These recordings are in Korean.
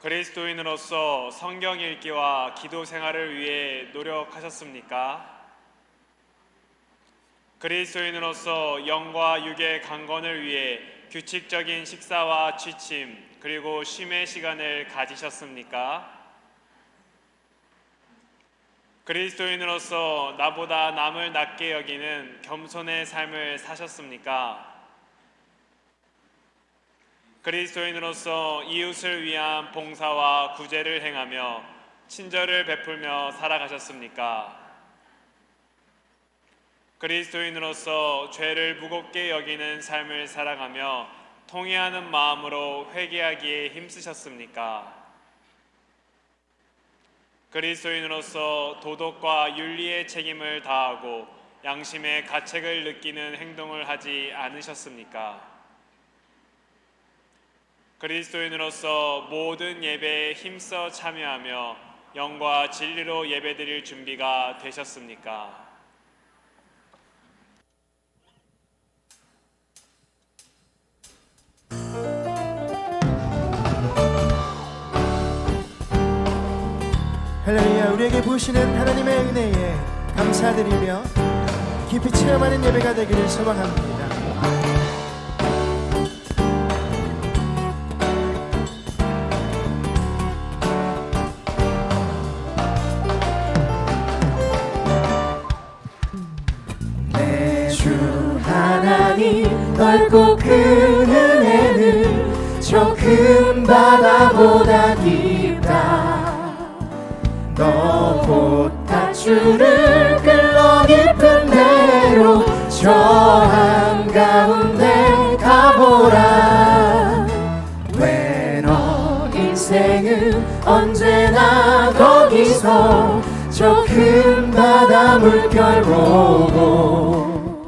그리스도인으로서 성경 읽기와 기도 생활을 위해 노력하셨습니까? 그리스도인으로서 영과 육의 강건을 위해 규칙적인 식사와 취침 그리고 쉼의 시간을 가지셨습니까? 그리스도인으로서 나보다 남을 낮게 여기는 겸손의 삶을 사셨습니까? 그리스도인으로서 이웃을 위한 봉사와 구제를 행하며 친절을 베풀며 살아가셨습니까? 그리스도인으로서 죄를 무겁게 여기는 삶을 살아가며 통회하는 마음으로 회개하기에 힘쓰셨습니까? 그리스도인으로서 도덕과 윤리의 책임을 다하고 양심의 가책을 느끼는 행동을 하지 않으셨습니까? 그리스도인으로서 모든 예배에 힘써 참여하며 영과 진리로 예배드릴 준비가 되셨습니까? 할렐루야. 우리에게 부으시는 하나님의 은혜에 감사드리며 깊이 체험하는 예배가 되기를 소망합니다. 내 주 하나님 넓고 큰 은혜는 저 큰 바다보다 깊다. 너 곧 밧줄을 끌어 깊은 대로 저 한가운데 가보라. 왜 너 인생은 언제나 거기서 저 큰 바다 물결 보고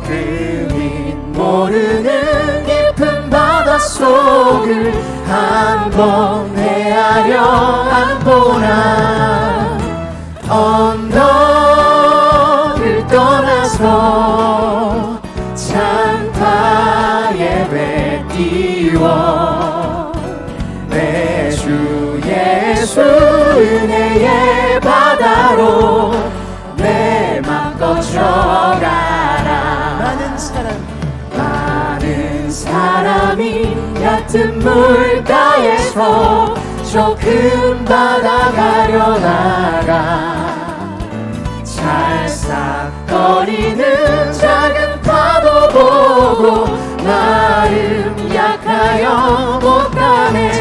그 밑 모르는 깊은 바닷속을 한번 헤아려 안 보나. 언덕을 떠나서 창파 예배 띄워 내 주 예수 은혜의 바다로 내 맘 꺼져가라. 많은 사람이 얕은 물가에서 저 큰 바다 가려다가 찰싹거리는 작은 파도 보고 나름 약하여 못 가네.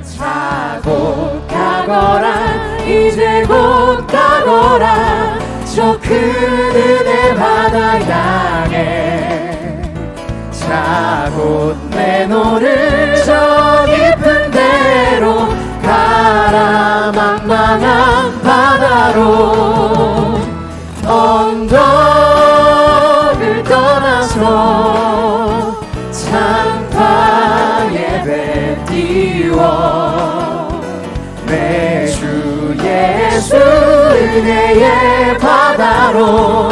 자곧 가거라 이제 곧 가거라 저 큰 은혜 바다 향해. 자곧 내노를 저 깊은 데로 가라. 만만한 바다로 언덕을 떠나서 창파 예배 띄워 내 주 예수 은혜의 바다로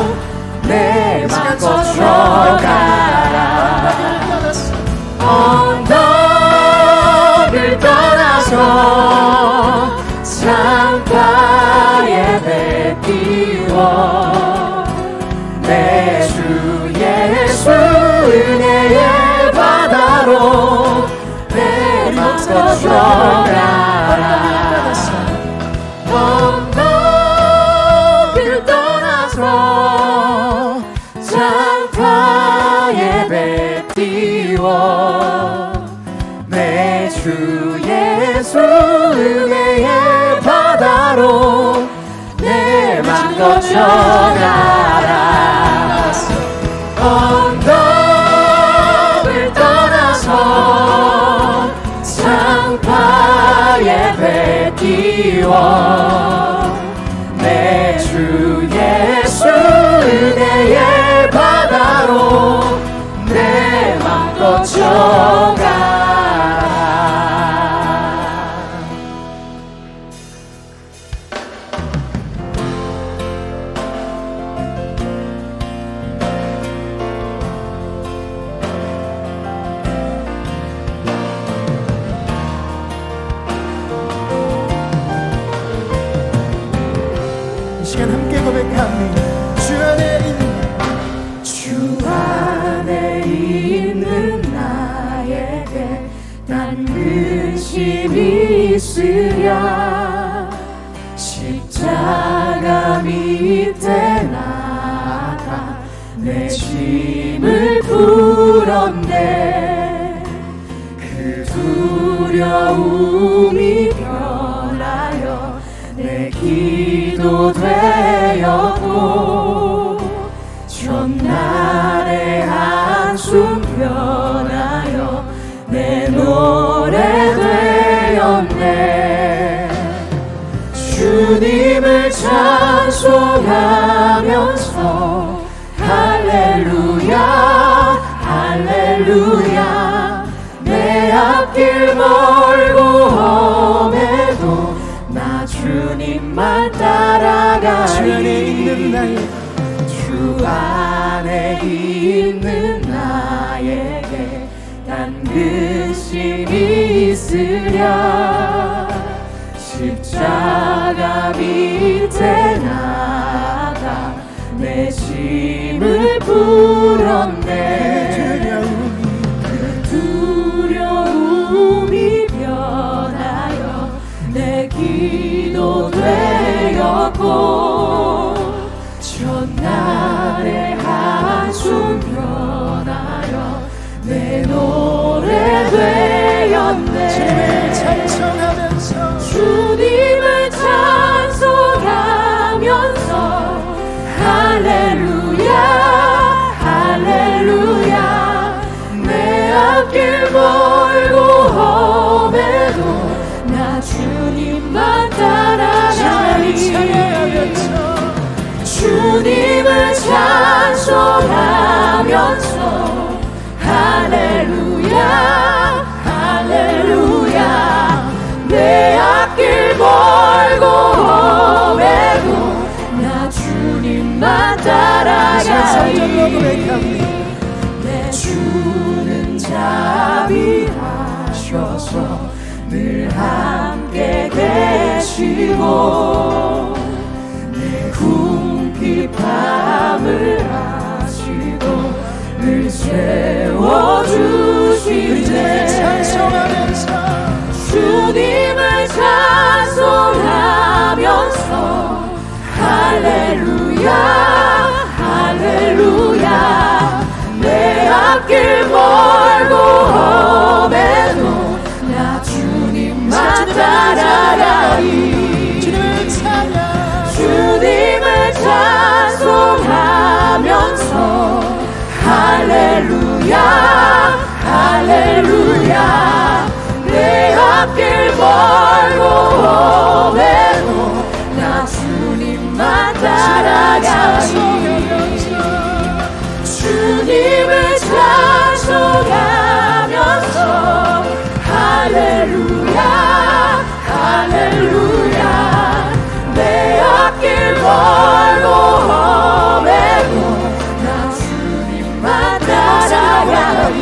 내 맘 꺼져가라. 언덕을 떠나서 창파 예배 띄워 내 주 예수 은혜의 바다로 내 맘 꺼져가라. 언덕을 떠나서 창파 예배 띄워 내 주 예수 은혜의 바다로 내 맘 꺼져가라. 언덕을 떠나서 창파 예배 띄워 내 주 예수 은혜의 바다로 내 맘 꺼져가라. 있으랴. 십자가 밑에 나가 내 짐을 풀었네. 그 두려움이 변하여 내 기도 되었고, 전날의 한숨 변하여 내 노래 되었네. 주님을 찬송하면서 할렐루야 할렐루야. 내 앞길 멀고 험해도 나 주님만 따라가리. 주 안에 있는 나에게 단 근심이 있으랴. 십자가 밑에 나가 내 짐을 풀었네. 그 두려움이 변하여 내 기도 되었고, 전날의 한숨 변하여 내 노래 되었네. 주님을 찬송하면서 할렐루야 할렐루야. 내 앞길 멀고 험해도 나 주님만 따라가리. 주님을 찬송하면서 할렐루야 할렐루야. 내 앞길 멀고 험해도 나 주님만 따라가리. 내 주는 자비하셔서 늘 함께 계시고, 내 궁핍함을 아시고 늘 세워주시네. 주님을 찬송하면서 할렐루야 할렐루야. 내 앞길 멀고 험해도 나 주님만 따라가리. 주님을 찬송하면서 할렐루야 할렐루야. 내 앞길 멀고 험해도 나 주님만 따라가리. 주님을 찬송하면서 할렐루야 할렐루야. 내 앞길 멀고 험해도 나 주님만 따라가리.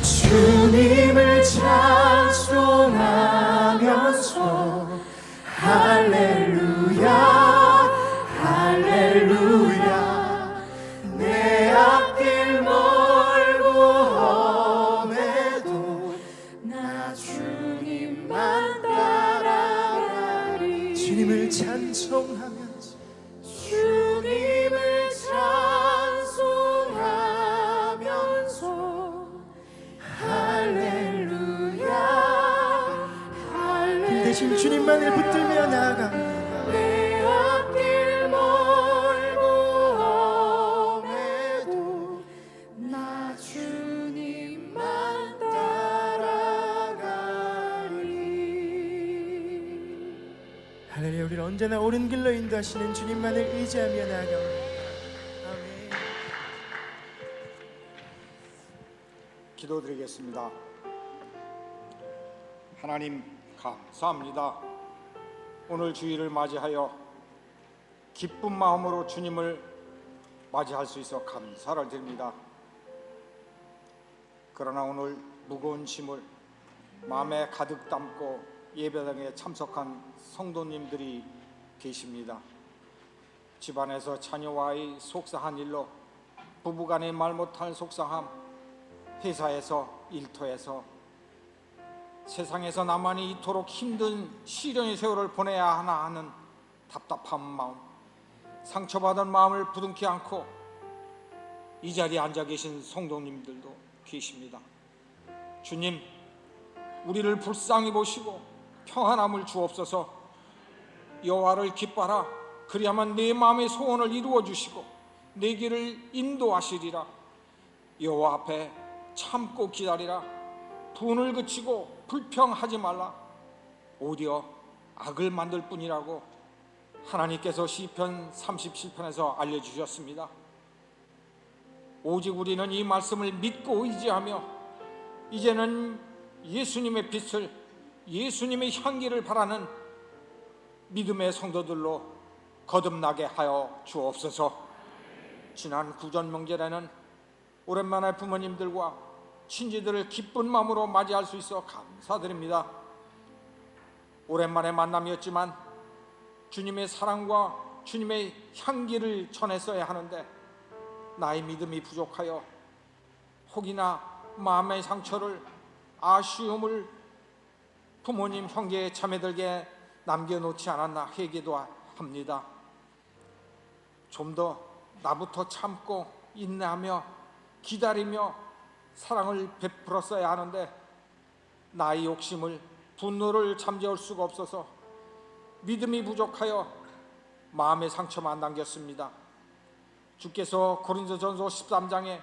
주님을 찬송하면서 할렐루야 할렐루야. 내 앞길 멀고 험해도 나 주님만 따라가리. 주님을 찬송하면서 주님을 찬송하면서 할렐루야 할렐루야. 대신 주님만을 붙들며 나아갑니다. 내 앞길 멀고 험해도 나 주님만 따라가리. 할렐루야. 우리를 언제나 옳은 길로 인도하시는 주님만을 의지하며 나아갑니다. 아멘. 기도드리겠습니다. 하나님 감사합니다. 오늘 주일을 맞이하여 기쁜 마음으로 주님을 맞이할 수 있어 감사를 드립니다. 그러나 오늘 무거운 짐을 마음에 가득 담고 예배당에 참석한 성도님들이 계십니다. 집안에서 자녀와의 속상한 일로, 부부간의 말 못할 속상함, 회사에서, 일터에서, 세상에서 나만이 이토록 힘든 시련의 세월을 보내야 하나 하는 답답한 마음, 상처받은 마음을 부둥키 안고 이 자리에 앉아 계신 성도님들도 계십니다. 주님, 우리를 불쌍히 보시고 평안함을 주옵소서. 여호와를 기뻐하라. 그리하면 내 마음의 소원을 이루어 주시고 내 길을 인도하시리라. 여호와 앞에 참고 기다리라. 분을 그치고 불평하지 말라. 오히려 악을 만들 뿐이라고 하나님께서 시편 37편에서 알려주셨습니다. 오직 우리는 이 말씀을 믿고 의지하며 이제는 예수님의 빛을, 예수님의 향기를 바라는 믿음의 성도들로 거듭나게 하여 주옵소서. 지난 구전 명절에는 오랜만에 부모님들과 친지들을 기쁜 마음으로 맞이할 수 있어 감사드립니다. 오랜만에 만남이었지만 주님의 사랑과 주님의 향기를 전했어야 하는데 나의 믿음이 부족하여 혹이나 마음의 상처를, 아쉬움을 부모님, 형제, 자매들에게 남겨놓지 않았나 회개도 합니다. 좀 더 나부터 참고 인내하며 기다리며 사랑을 베풀었어야 하는데 나의 욕심을, 분노를 잠재울 수가 없어서 믿음이 부족하여 마음의 상처만 남겼습니다. 주께서 고린도전서 13장에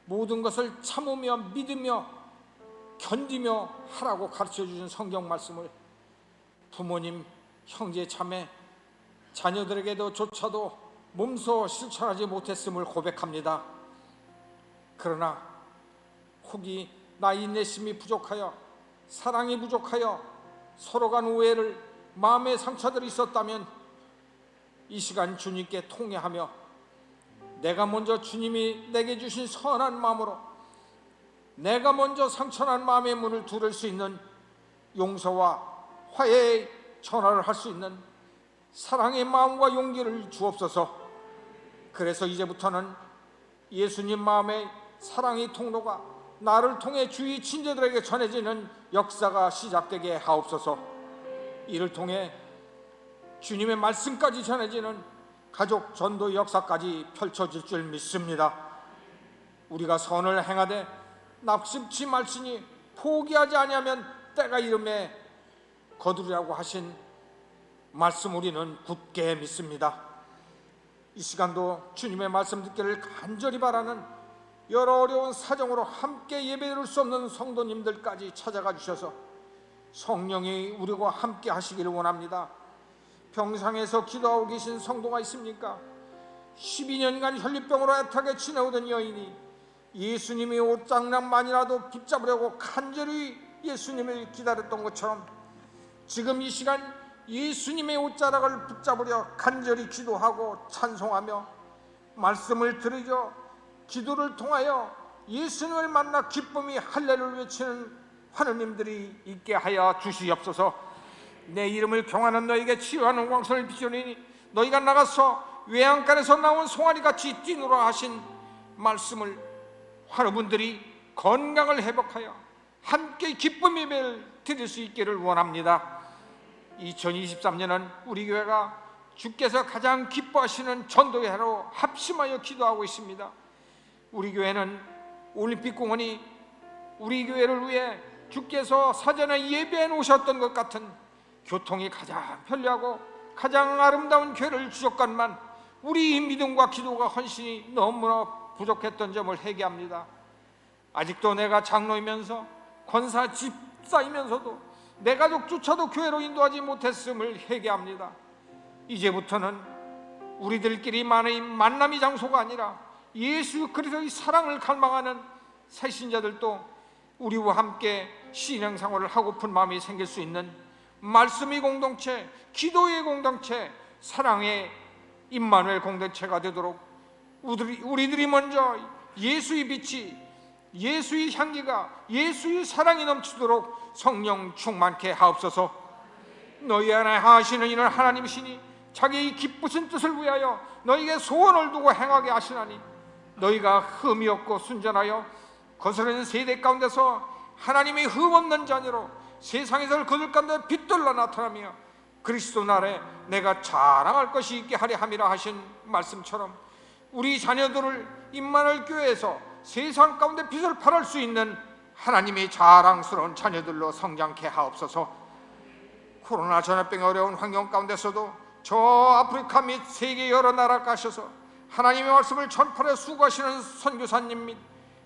모든 것을 참으며 믿으며 견디며 하라고 가르쳐 주신 성경 말씀을 부모님, 형제, 자매, 자녀들에게도 조차도 몸소 실천하지 못했음을 고백합니다. 그러나 혹이 나의 인내심이 부족하여, 사랑이 부족하여 서로 간 오해를, 마음의 상처들이 있었다면 이 시간 주님께 통회하며 내가 먼저 주님이 내게 주신 선한 마음으로 내가 먼저 상처난 마음의 문을 두를 수 있는 용서와 화해의 전화를 할 수 있는 사랑의 마음과 용기를 주옵소서. 그래서 이제부터는 예수님 마음의 사랑의 통로가 나를 통해 주위 친구들에게 전해지는 역사가 시작되게 하옵소서. 이를 통해 주님의 말씀까지 전해지는 가족 전도 역사까지 펼쳐질 줄 믿습니다. 우리가 선을 행하되 낙심치 말지니 포기하지 아니하면 때가 이름에 거두리라고 하신 말씀 우리는 굳게 믿습니다. 이 시간도 주님의 말씀 듣기를 간절히 바라는 여러 어려운 사정으로 함께 예배드릴 수 없는 성도님들까지 찾아가 주셔서 성령이 우리와 함께 하시기를 원합니다. 병상에서 기도하고 계신 성도가 있습니까? 12년간 혈류병으로 애타게 지내오던 여인이 예수님의 옷장난만이라도 붙잡으려고 간절히 예수님을 기다렸던 것처럼 지금 이 시간 예수님의 옷자락을 붙잡으려 간절히 기도하고 찬송하며 말씀을 들으려 기도를 통하여 예수님을 만나 기쁨이 할례를 외치는 하느님들이 있게 하여 주시옵소서. 내 이름을 경하는 너에게 치유하는 광선을 비추니 너희가 나가서 외양간에서 나온 송아리같이 뛰노라 하신 말씀을 환우분들이 건강을 회복하여 함께 기쁨 예배를 드릴 수 있기를 원합니다. 2023년은 우리 교회가 주께서 가장 기뻐하시는 전도의 해로 합심하여 기도하고 있습니다. 우리 교회는 올림픽 공원이 우리 교회를 위해 주께서 사전에 예배해 놓으셨던 것 같은 교통이 가장 편리하고 가장 아름다운 교회를 주셨건만 우리 믿음과 기도가 헌신이 너무나 부족했던 점을 회개합니다. 아직도 내가 장로이면서 권사 집사이면서도 내 가족조차도 교회로 인도하지 못했음을 회개합니다. 이제부터는 우리들끼리 만남의 장소가 아니라 예수 그리스도의 사랑을 갈망하는 새신자들도 우리와 함께 신앙생활을 하고픈 마음이 생길 수 있는 말씀의 공동체, 기도의 공동체, 사랑의 임마누엘 공동체가 되도록 우리들이 먼저 예수의 빛이, 예수의 향기가, 예수의 사랑이 넘치도록 성령 충만케 하옵소서. 너희 안에 하시는 이는 하나님이시니 자기의 기쁘신 뜻을 위하여 너희에게 소원을 두고 행하게 하시나니 너희가 흠이 없고 순전하여 거스른 세대 가운데서 하나님의 흠 없는 자녀로 세상에서 그들 가운데 빛들로 나타나며 그리스도 날에 내가 자랑할 것이 있게 하려 함이라 하신 말씀처럼 우리 자녀들을 임마누엘 교회에서 세상 가운데 빛을 발할 수 있는 하나님의 자랑스러운 자녀들로 성장케 하옵소서. 코로나 전염병의 어려운 환경 가운데서도 저 아프리카 및 세계 여러 나라 가셔서 하나님의 말씀을 전파해 수고하시는 선교사님 및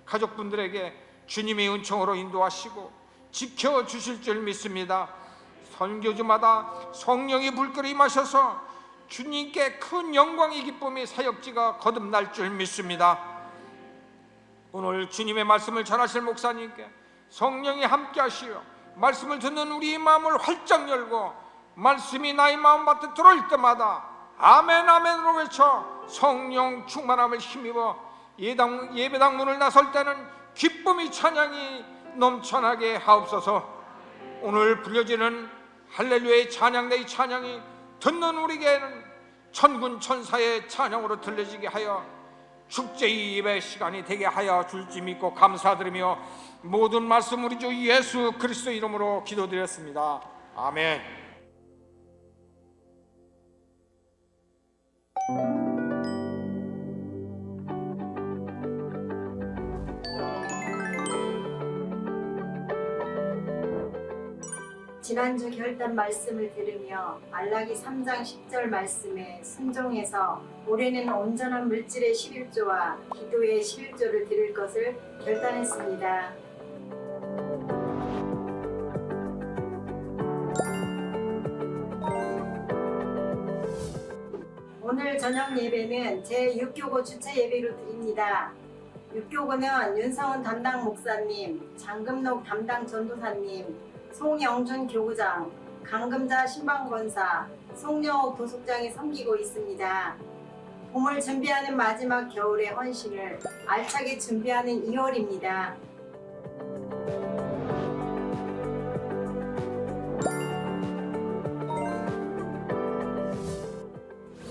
가족분들에게 주님의 은총으로 인도하시고 지켜주실 줄 믿습니다. 선교지마다 성령이 불길이 임하셔서 주님께 큰 영광이 기쁨이 사역지가 거듭날 줄 믿습니다. 오늘 주님의 말씀을 전하실 목사님께 성령이 함께 하시어 말씀을 듣는 우리의 마음을 활짝 열고 말씀이 나의 마음밭에 들어올 때마다 아멘 아멘으로 외쳐 성령 충만함을 힘입어 예배당 문을 나설 때는 기쁨이 찬양이 넘쳐나게 하옵소서. 오늘 불려지는 할렐루야의 찬양 내 찬양이 듣는 우리에게는 천군 천사의 찬양으로 들려지게 하여 축제의 예배 시간이 되게 하여 줄지 믿고 감사드리며 모든 말씀 우리 주 예수 그리스도 이름으로 기도드렸습니다. 아멘. 지난주 결단 말씀을 들으며 말라기 3장 10절 말씀에 순종해서 올해는 온전한 물질의 11조와 기도의 11조를 드릴 것을 결단했습니다. 오늘 저녁 예배는 제6교구 주차 예배로 드립니다. 6교구는 윤성훈 담당 목사님, 장금록 담당 전도사님, 송영준 교구장, 강금자 신방권사, 송영옥 도숙장이 섬기고 있습니다. 봄을 준비하는 마지막 겨울의 헌신을 알차게 준비하는 2월입니다.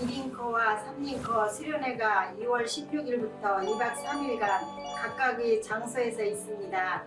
(1인커와) (3인커) 수련회가 2월 16일부터 2박 3일간 각각의 장소에서 있습니다.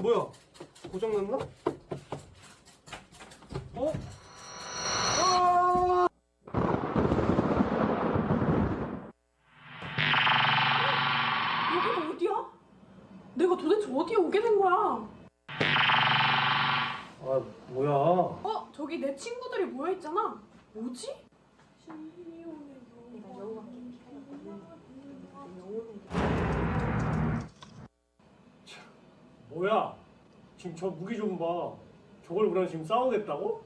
뭐야? 고장났나? 아! 여기가 어디야? 내가 도대체 어디에 오게 된 거야? 아, 뭐야? 저기 내 친구들이 모여있잖아. 뭐지? 뭐야? 지금 저 무기 좀 봐. 저걸 우리랑 지금 싸우겠다고?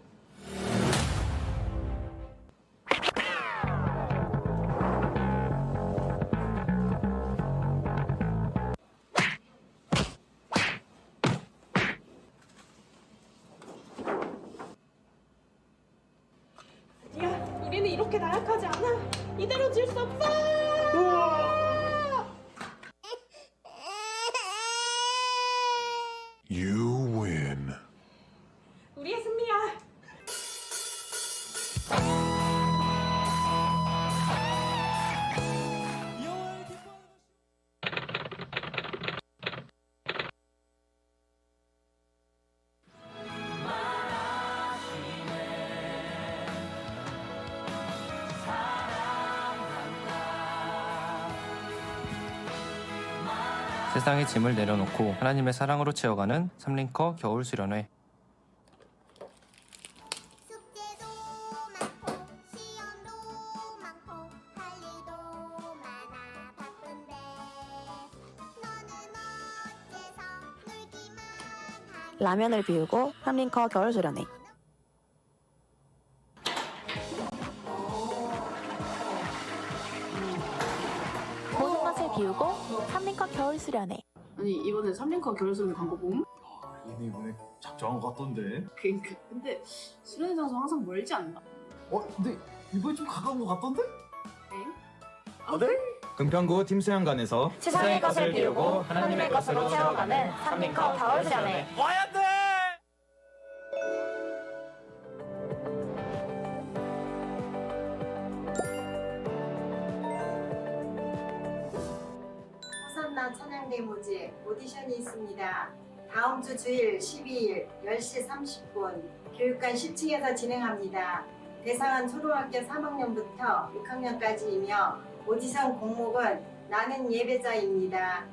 야, 우리는 이렇게 나약하지 않아. 이대로 질 수 없어. You win. 우리의 승리야. 세상의 짐을 내려놓고 하나님의 사랑으로 채워가는 삼링커 겨울 수련회. 숙제도 많고 시험도 많고 할 일도 많아 바쁜데 너는 라면을 비우고 삼링커 겨울 수련회. 모든 것을 비우고 삼링커 겨울 수련회. 아니 이번에 삼링커 겨울수련 광고 봄? 얘네 이번에 작정한 것 같던데. 근데 수련회 장소 항상 멀지 않나? 근데 이번에 좀 가까운 것 같던데? 엥? 금평구 팀수양관에서 세상의 것을 비우고 하나님의 것으로 채워가는 삼링커 겨울 수련회. 와야 돼! 호산나 찬양대 모집 오디션이 있습니다. 다음 주 주일 12일 10시 30분 교육관 10층에서 진행합니다. 대상은 초등학교 3학년부터 6학년까지이며 오디션 공목은 나는 예배자입니다.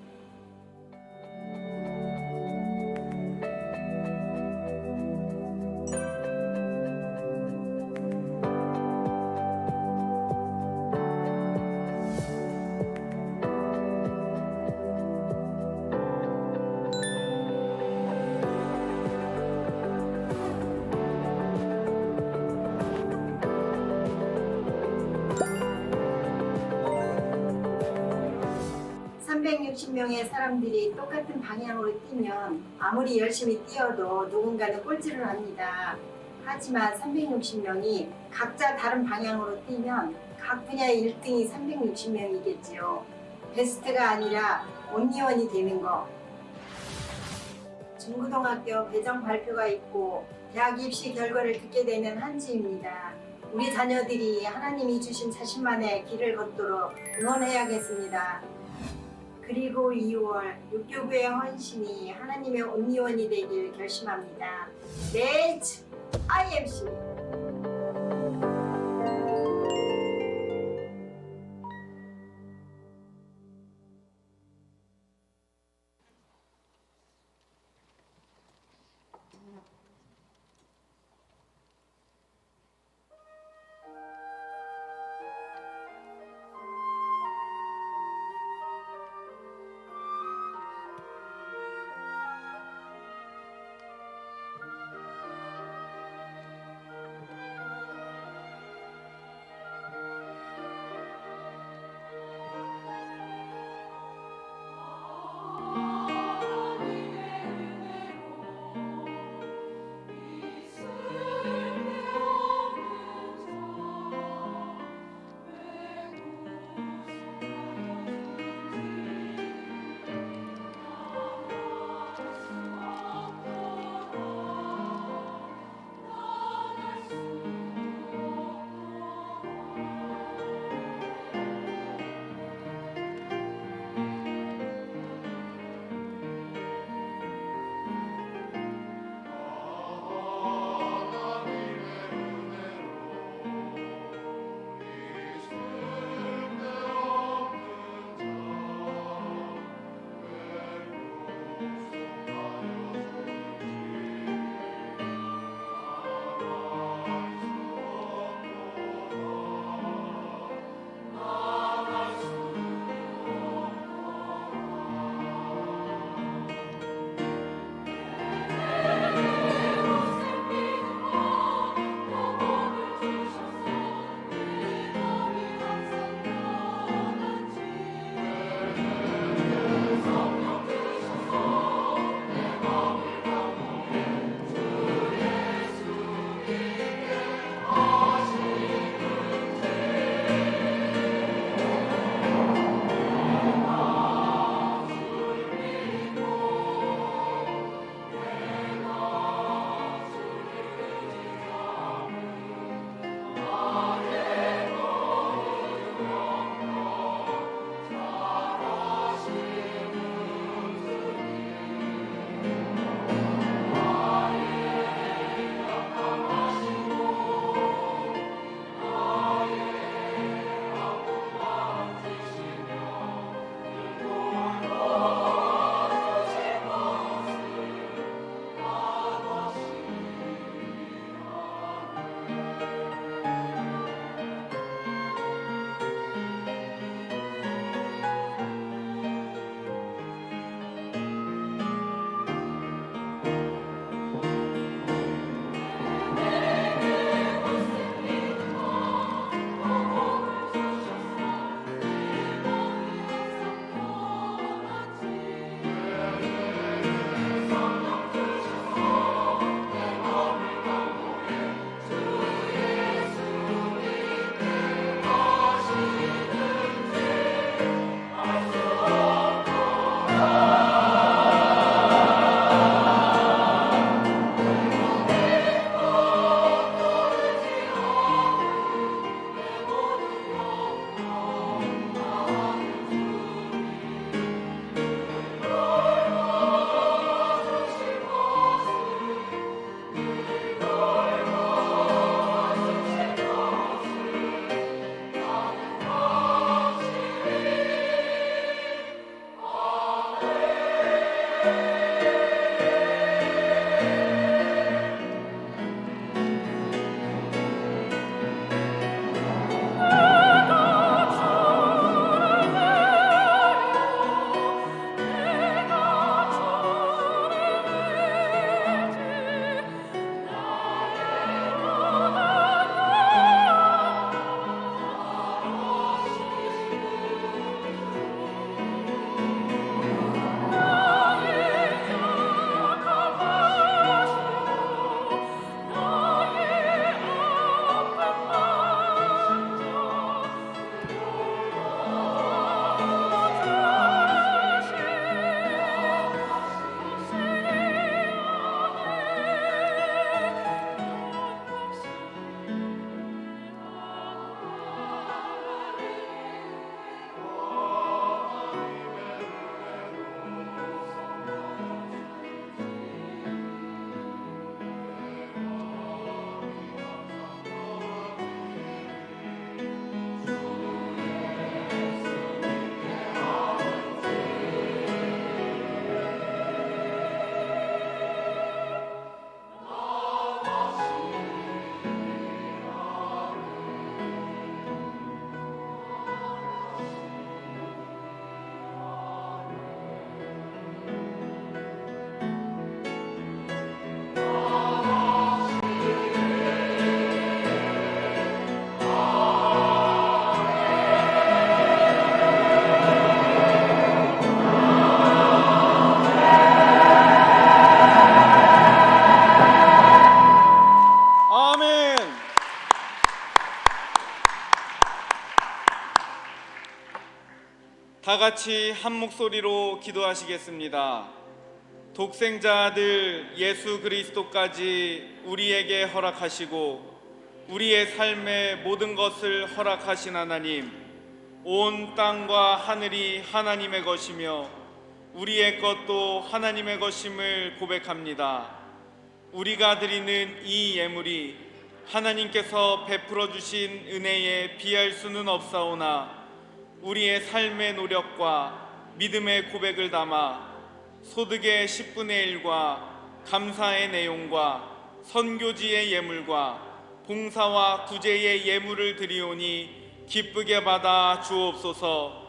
(360명의) 사람들이 똑같은 방향으로 뛰면 아무리 열심히 뛰어도 누군가는 꼴찌를 합니다. 하지만 360명이 각자 다른 방향으로 뛰면 각 분야의 1등이 360명이겠지요. 베스트가 아니라 온리원이 되는 거. 중고등학교 배정 발표가 있고 대학 입시 결과를 듣게 되는 한 주입니다. 우리 자녀들이 하나님이 주신 자신만의 길을 걷도록 응원해야겠습니다. 그리고 2월 육교부의 헌신이 하나님의 온리원이 되길 결심합니다. Let's IMC. 다 같이 한 목소리로 기도하시겠습니다. 독생자 아들 예수 그리스도까지 우리에게 허락하시고 우리의 삶의 모든 것을 허락하신 하나님, 온 땅과 하늘이 하나님의 것이며 우리의 것도 하나님의 것임을 고백합니다. 우리가 드리는 이 예물이 하나님께서 베풀어 주신 은혜에 비할 수는 없사오나 우리의 삶의 노력과 믿음의 고백을 담아 소득의 10분의 1과 감사의 내용과 선교지의 예물과 봉사와 구제의 예물을 드리오니 기쁘게 받아 주옵소서.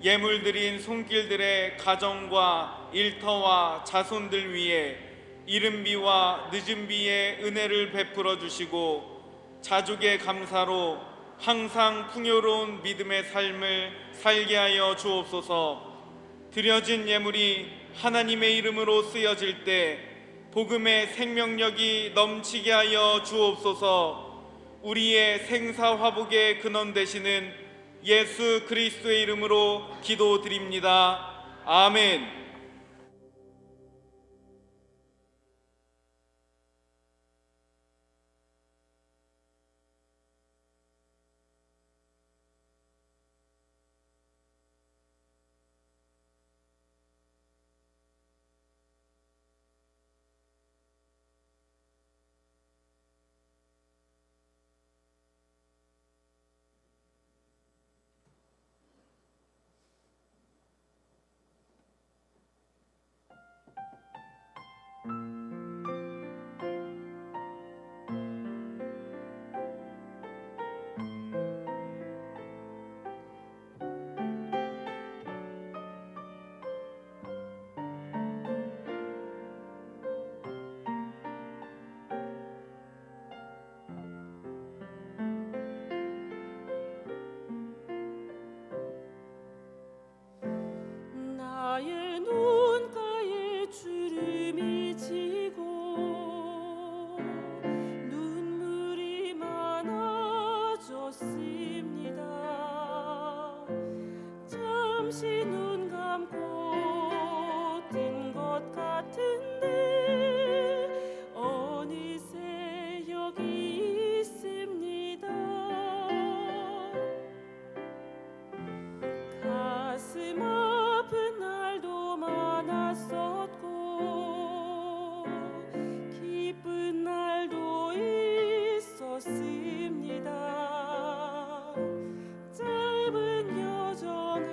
예물 드린 손길들의 가정과 일터와 자손들 위에 이른 비와 늦은 비의 은혜를 베풀어 주시고 자족의 감사로 항상 풍요로운 믿음의 삶을 살게 하여 주옵소서. 드려진 예물이 하나님의 이름으로 쓰여질 때 복음의 생명력이 넘치게 하여 주옵소서. 우리의 생사화복의 근원 되시는 예수 그리스도의 이름으로 기도드립니다. 아멘. 나의 눈가에 주름이 지고 눈물이 많아졌습니다. 잠시 눈 감고 뜬 것 같은데 어느새 여기 있습니다. 가슴 아픈 날도 많았었고 기쁜 날도 있었습니다. 짧은 여정을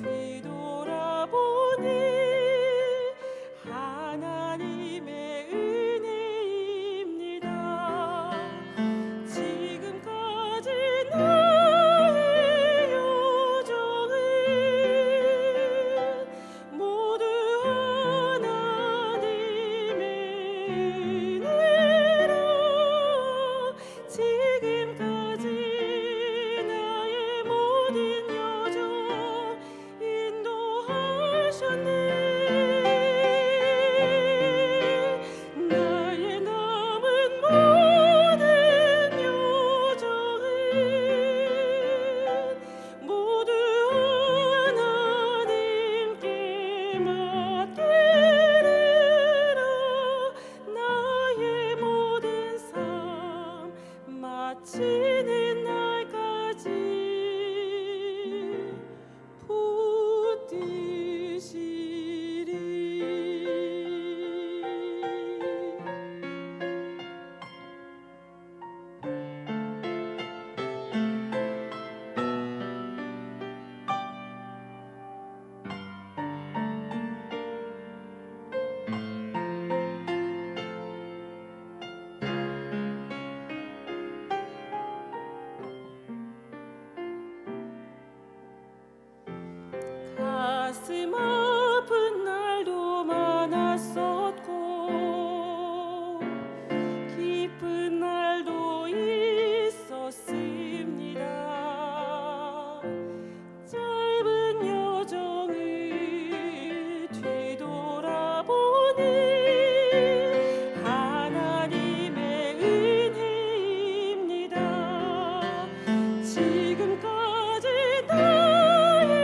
뒤돌아보니 하나님의 은혜입니다. 지금까지 나의 여정은 모두 하나님의 은혜라. 지금까지 나의 모든 여정 인도하셨네. 나의 남은 모든 여정은 모두 하나님께 맡기리라. 나의 모든 삶 마치는 날까지 가슴 아픈 날도 많았었고 기쁜 날도 있었습니다. 짧은 여정을 뒤돌아보니 하나님의 은혜입니다. 지금까지 나의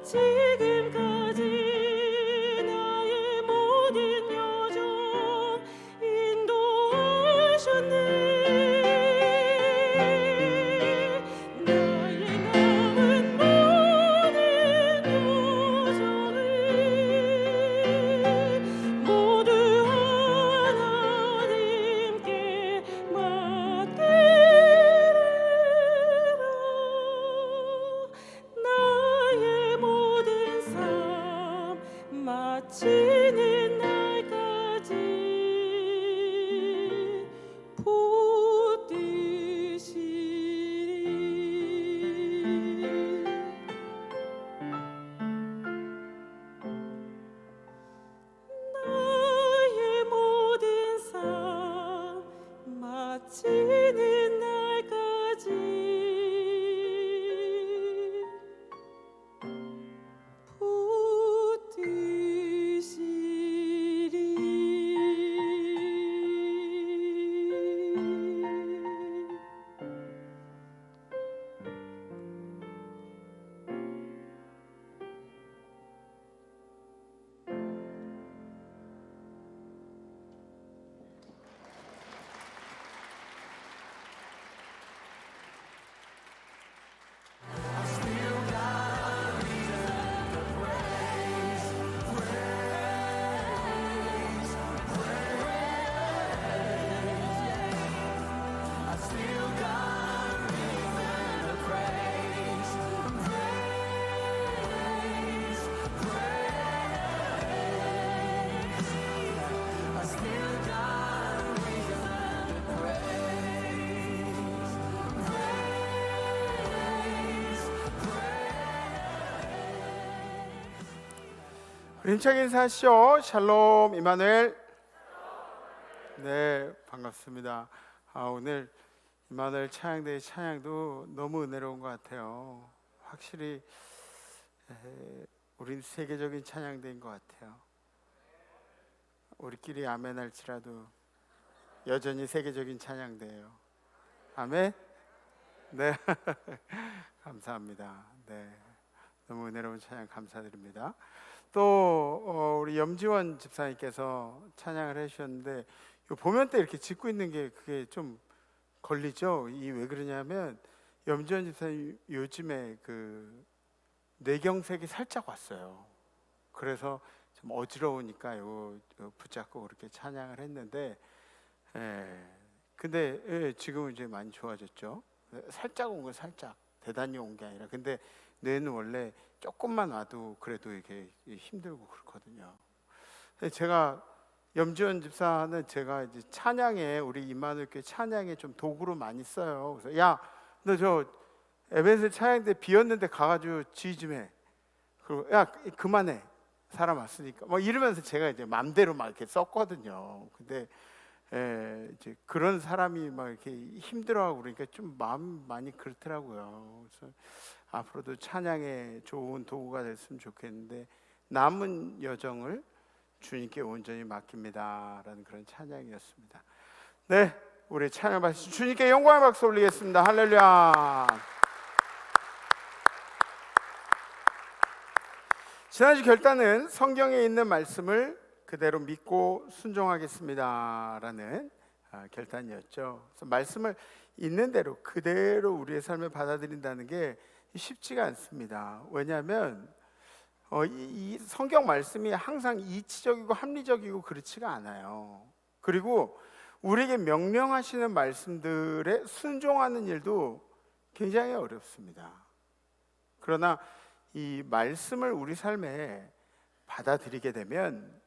지금까지 나의 모든 여정 인도하셨네. 나의 남은 모든 여정을 모두 하나님께 맡기리라. 나의 모든 삶 마치는 날까지 붙드시리. 나의 모든 삶 마치는 날까지 붙드시리. 힘차게 인사하시죠. 샬롬 이마누엘. 네, 반갑습니다. 오늘 이마누엘 찬양대의 찬양도 너무 은혜로운 것 같아요. 확실히 우린 세계적인 찬양대인 것 같아요. 우리끼리 아멘 할지라도 여전히 세계적인 찬양대예요. 아멘. 네, 감사합니다. 네, 너무 은혜로운 찬양 감사드립니다. 또 우리 염지원 집사님께서 찬양을 해주셨는데 보면 때 이렇게 짚고 있는 게 그게 좀 걸리죠. 이 왜 그러냐면 염지원 집사님 요즘에 그 뇌경색이 살짝 왔어요. 그래서 좀 어지러우니까 요 붙잡고 그렇게 찬양을 했는데, 근데 지금은 이제 많이 좋아졌죠. 살짝 온 건 살짝 대단히 온 게 아니라, 근데 뇌는 원래 조금만 와도 그래도 이게 힘들고 그렇거든요. 제가 염지원 집사는 제가 이제 찬양에 우리 임마누엘 교회 찬양에 좀 도구로 많이 써요. 그래서 야, 너 저 에베소 찬양대 비었는데 가가지고 지휘 좀 해. 그리고 야 그만해. 사람 왔으니까. 뭐 이러면서 제가 이제 맘대로 막 이렇게 썼거든요. 근데 이제 그런 사람이 막 이렇게 힘들어하고 그러니까 좀 마음 많이 그렇더라고요. 그래서 앞으로도 찬양에 좋은 도구가 됐으면 좋겠는데 남은 여정을 주님께 온전히 맡깁니다라는 그런 찬양이었습니다. 네, 우리 찬양 받으신 주님께 영광의 박수 올리겠습니다. 할렐루야. 지난주 결단은 성경에 있는 말씀을 그대로 믿고 순종하겠습니다라는 결단이었죠. 그래서 말씀을 있는 대로 그대로 우리의 삶을 받아들인다는 게 쉽지가 않습니다. 왜냐하면 이 성경 말씀이 항상 이치적이고 합리적이고 그렇지가 않아요. 그리고 우리에게 명령하시는 말씀들에 순종하는 일도 굉장히 어렵습니다. 그러나 이 말씀을 우리 삶에 받아들이게 되면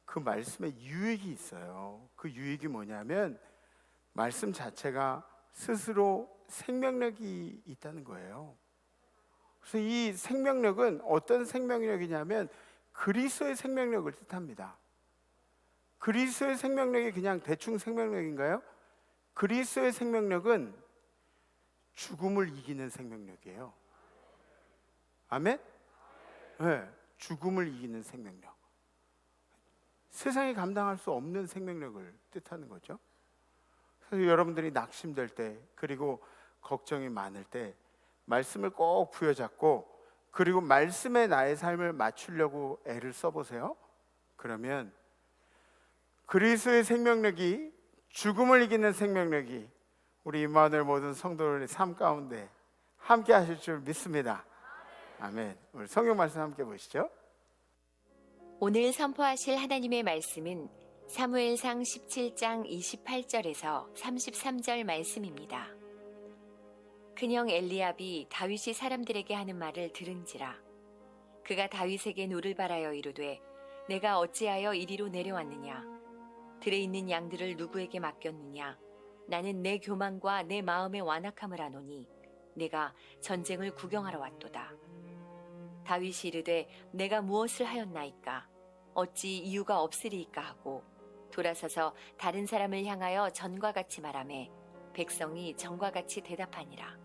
그 말씀에 유익이 있어요. 그 유익이 뭐냐면 말씀 자체가 스스로 생명력이 있다는 거예요. 그래서 이 생명력은 어떤 생명력이냐면 그리스도의 생명력을 뜻합니다. 그리스도의 생명력이 그냥 대충 생명력인가요? 그리스도의 생명력은 죽음을 이기는 생명력이에요. 아멘? 네, 죽음을 이기는 생명력. 세상이 감당할 수 없는 생명력을 뜻하는 거죠. 그래서 여러분들이 낙심될 때, 그리고 걱정이 많을 때 말씀을 꼭 부여잡고 그리고 말씀에 나의 삶을 맞추려고 애를 써보세요. 그러면 그리스도의 생명력이, 죽음을 이기는 생명력이 우리 임마누엘 모든 성도들의 삶 가운데 함께 하실 줄 믿습니다. 아멘. 우리 성경 말씀 함께 보시죠. 오늘 선포하실 하나님의 말씀은 사무엘상 17장 28절에서 33절 말씀입니다. 큰형 엘리압이 다윗이 사람들에게 하는 말을 들은지라. 그가 다윗에게 노를 바라여 이르되 내가 어찌하여 이리로 내려왔느냐? 들에 있는 양들을 누구에게 맡겼느냐? 나는 내 교만과 내 마음의 완악함을 아노니 내가 전쟁을 구경하러 왔도다. 다윗이 이르되 내가 무엇을 하였나이까? 어찌 이유가 없으리이까 하고 돌아서서 다른 사람을 향하여 전과 같이 말하매 백성이 전과 같이 대답하니라.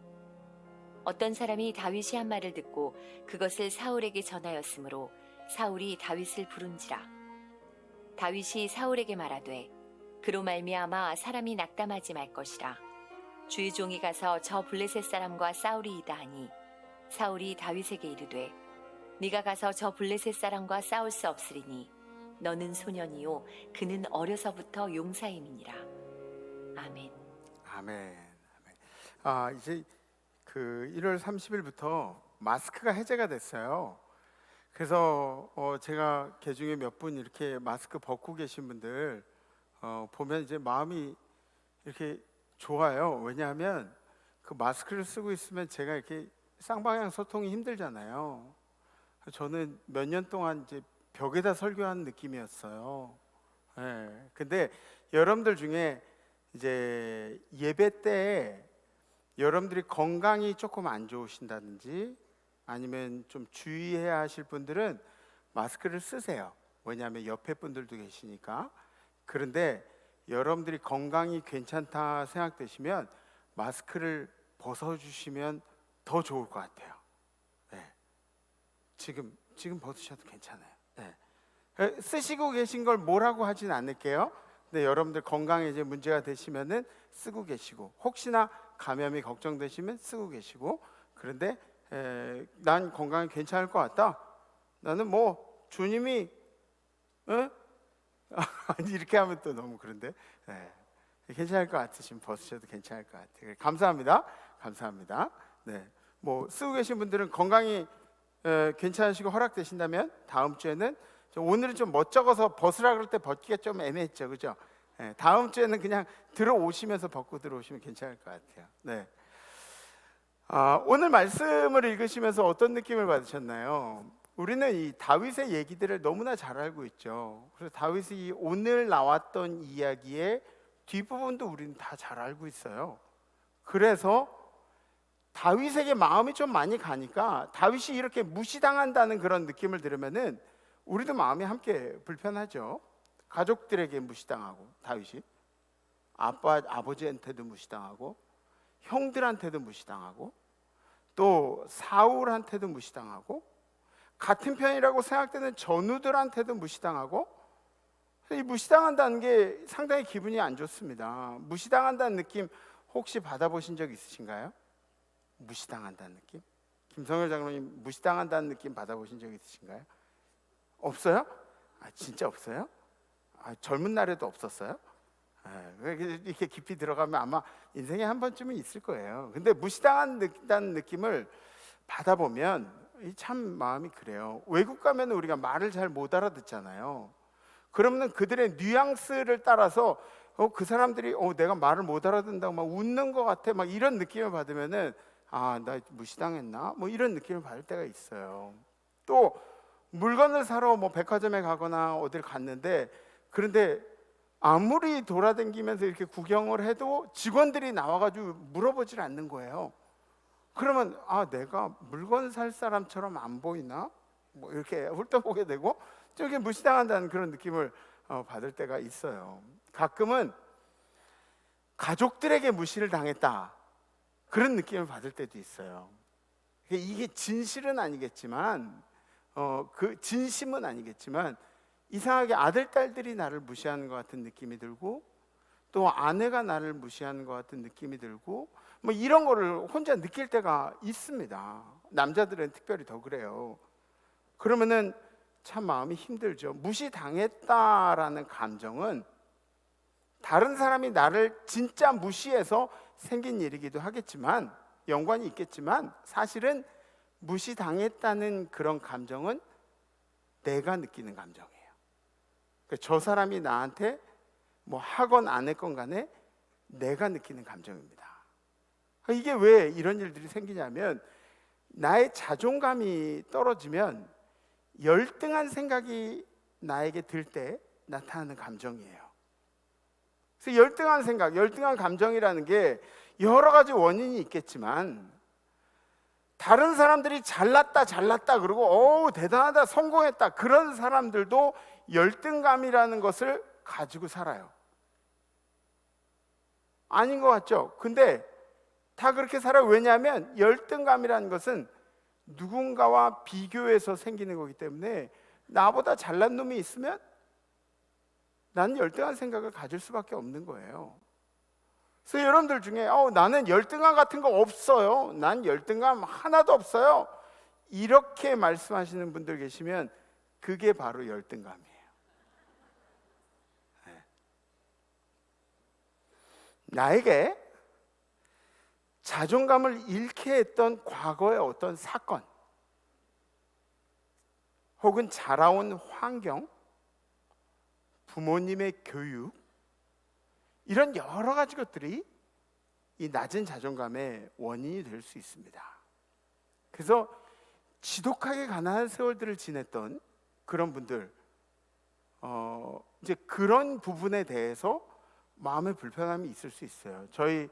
어떤 사람이 다윗이 한 말을 듣고 그것을 사울에게 전하였으므로 사울이 다윗을 부른지라. 다윗이 사울에게 말하되 그로 말미암아 사람이 낙담하지 말 것이라. 주의 종이 가서 저 블레셋 사람과 싸우리이다 하니 사울이 다윗에게 이르되 네가 가서 저 블레셋 사람과 싸울 수 없으리니 너는 소년이요 그는 어려서부터 용사임이니라. 아멘. 아멘. 아멘. 이제 그 1월 30일부터 마스크가 해제가 됐어요. 그래서 제가 개중에 몇 분 이렇게 마스크 벗고 계신 분들 보면 이제 마음이 이렇게 좋아요. 왜냐하면 그 마스크를 쓰고 있으면 제가 이렇게 쌍방향 소통이 힘들잖아요. 저는 몇 년 동안 이제 벽에다 설교한 느낌이었어요. 예. 근데 여러분들 중에 이제 예배 때 여러분들이 건강이 조금 안 좋으신다든지 아니면 좀 주의해야 하실 분들은 마스크를 쓰세요. 왜냐하면 옆에 분들도 계시니까. 그런데 여러분들이 건강이 괜찮다 생각되시면 마스크를 벗어주시면 더 좋을 것 같아요. 네. 지금 벗으셔도 괜찮아요. 네. 쓰시고 계신 걸 뭐라고 하진 않을게요. 근데 여러분들 건강에 이제 문제가 되시면은 쓰고 계시고, 혹시나 감염이 걱정되시면 쓰고 계시고. 그런데 난 건강이 괜찮을 것 같다. 나는 뭐 주님이 아니 이렇게 하면 또 너무 그런데 괜찮을 것 같으시면 벗으셔도 괜찮을 것 같아요. 감사합니다. 감사합니다. 네, 뭐 쓰고 계신 분들은 건강이 괜찮으시고 허락되신다면 다음 주에는 오늘은 좀 멋쩍어서 벗으라 그럴 때 벗기가 좀 애매했죠, 그죠? 다음 주에는 그냥 들어오시면서 벗고 들어오시면 괜찮을 것 같아요. 네. 오늘 말씀을 읽으시면서 어떤 느낌을 받으셨나요? 우리는 이 다윗의 얘기들을 너무나 잘 알고 있죠. 그래서 다윗이 오늘 나왔던 이야기의 뒷부분도 우리는 다 잘 알고 있어요. 그래서 다윗에게 마음이 좀 많이 가니까 다윗이 이렇게 무시당한다는 그런 느낌을 들으면은 우리도 마음이 함께 불편하죠. 가족들에게 무시당하고, 다윗이 아버지한테도 무시당하고, 형들한테도 무시당하고, 또 사울한테도 무시당하고, 같은 편이라고 생각되는 전우들한테도 무시당하고. 이 무시당한다는 게 상당히 기분이 안 좋습니다. 무시당한다는 느낌 혹시 받아보신 적 있으신가요? 무시당한다는 느낌? 김성열 장로님 무시당한다는 느낌 받아보신 적 있으신가요? 없어요? 진짜 없어요? 젊은 날에도 없었어요? 이렇게 깊이 들어가면 아마 인생에 한 번쯤은 있을 거예요. 근데 무시당한다는 느낌을 받아보면 참 마음이 그래요. 외국 가면 우리가 말을 잘 못 알아듣잖아요. 그러면 그들의 뉘앙스를 따라서 그 사람들이 내가 말을 못 알아듣는다고 막 웃는 것 같아, 막 이런 느낌을 받으면은 나 무시당했나? 뭐 이런 느낌을 받을 때가 있어요. 또 물건을 사러 뭐 백화점에 가거나 어딜 갔는데, 그런데 아무리 돌아다니면서 이렇게 구경을 해도 직원들이 나와가지고 물어보질 않는 거예요. 그러면 내가 물건 살 사람처럼 안 보이나? 뭐 이렇게 훑어보게 되고 좀 이렇게 무시당한다는 그런 느낌을 받을 때가 있어요. 가끔은 가족들에게 무시를 당했다, 그런 느낌을 받을 때도 있어요. 이게 진실은 아니겠지만 그 진심은 아니겠지만 이상하게 아들, 딸들이 나를 무시하는 것 같은 느낌이 들고, 또 아내가 나를 무시하는 것 같은 느낌이 들고, 뭐 이런 거를 혼자 느낄 때가 있습니다. 남자들은 특별히 더 그래요. 그러면은 참 마음이 힘들죠. 무시당했다라는 감정은 다른 사람이 나를 진짜 무시해서 생긴 일이기도 하겠지만, 연관이 있겠지만, 사실은 무시당했다는 그런 감정은 내가 느끼는 감정이에요. 저 사람이 나한테 뭐 하건 안 했건 간에 내가 느끼는 감정입니다. 이게 왜 이런 일들이 생기냐면, 나의 자존감이 떨어지면 열등한 생각이 나에게 들 때 나타나는 감정이에요. 그래서 열등한 생각, 열등한 감정이라는 게 여러 가지 원인이 있겠지만, 다른 사람들이 잘났다 그러고 어우 대단하다 성공했다, 그런 사람들도 열등감이라는 것을 가지고 살아요. 아닌 것 같죠? 근데 다 그렇게 살아요. 왜냐하면 열등감이라는 것은 누군가와 비교해서 생기는 거기 때문에, 나보다 잘난 놈이 있으면 나는 열등한 생각을 가질 수밖에 없는 거예요. 그래서 여러분들 중에 나는 열등감 같은 거 없어요, 난 열등감 하나도 없어요, 이렇게 말씀하시는 분들 계시면 그게 바로 열등감이에요. 나에게 자존감을 잃게 했던 과거의 어떤 사건, 혹은 자라온 환경, 부모님의 교육, 이런 여러 가지 것들이 이 낮은 자존감의 원인이 될 수 있습니다. 그래서 지독하게 가난한 세월들을 지냈던 그런 분들, 이제 그런 부분에 대해서 마음의 불편함이 있을 수 있어요. 저희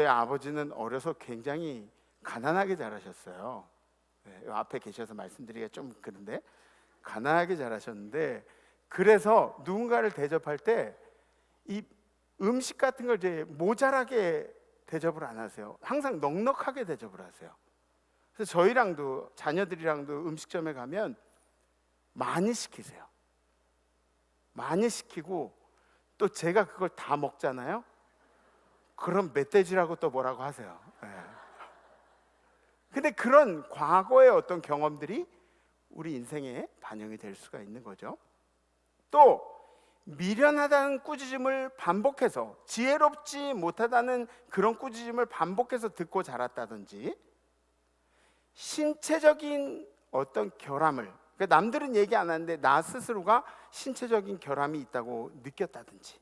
아버지는 어려서 굉장히 가난하게 자라셨어요. 네, 앞에 계셔서 말씀드리기가 좀 그런데 가난하게 자라셨는데, 그래서 누군가를 대접할 때 이 음식 같은 걸 이제 모자라게 대접을 안 하세요. 항상 넉넉하게 대접을 하세요. 그래서 저희랑도, 자녀들이랑도 음식점에 가면 많이 시키세요. 많이 시키고 또 제가 그걸 다 먹잖아요. 그럼 멧돼지라고 또 뭐라고 하세요. 근데 그런 과거의 어떤 경험들이 우리 인생에 반영이 될 수가 있는 거죠. 또 미련하다는 꾸짖음을 반복해서, 지혜롭지 못하다는 그런 꾸짖음을 반복해서 듣고 자랐다든지, 신체적인 어떤 결함을, 그러니까 남들은 얘기 안 하는데 나 스스로가 신체적인 결함이 있다고 느꼈다든지,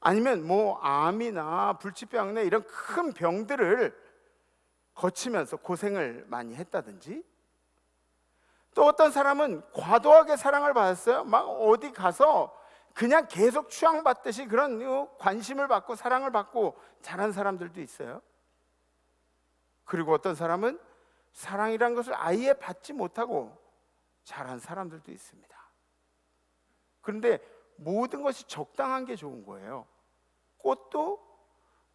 아니면 뭐 암이나 불치병이나 이런 큰 병들을 거치면서 고생을 많이 했다든지, 또 어떤 사람은 과도하게 사랑을 받았어요. 막 어디 가서 그냥 계속 추앙받듯이 그런 관심을 받고 사랑을 받고 자란 사람들도 있어요. 그리고 어떤 사람은 사랑이란 것을 아예 받지 못하고 자란 사람들도 있습니다. 그런데 모든 것이 적당한 게 좋은 거예요. 꽃도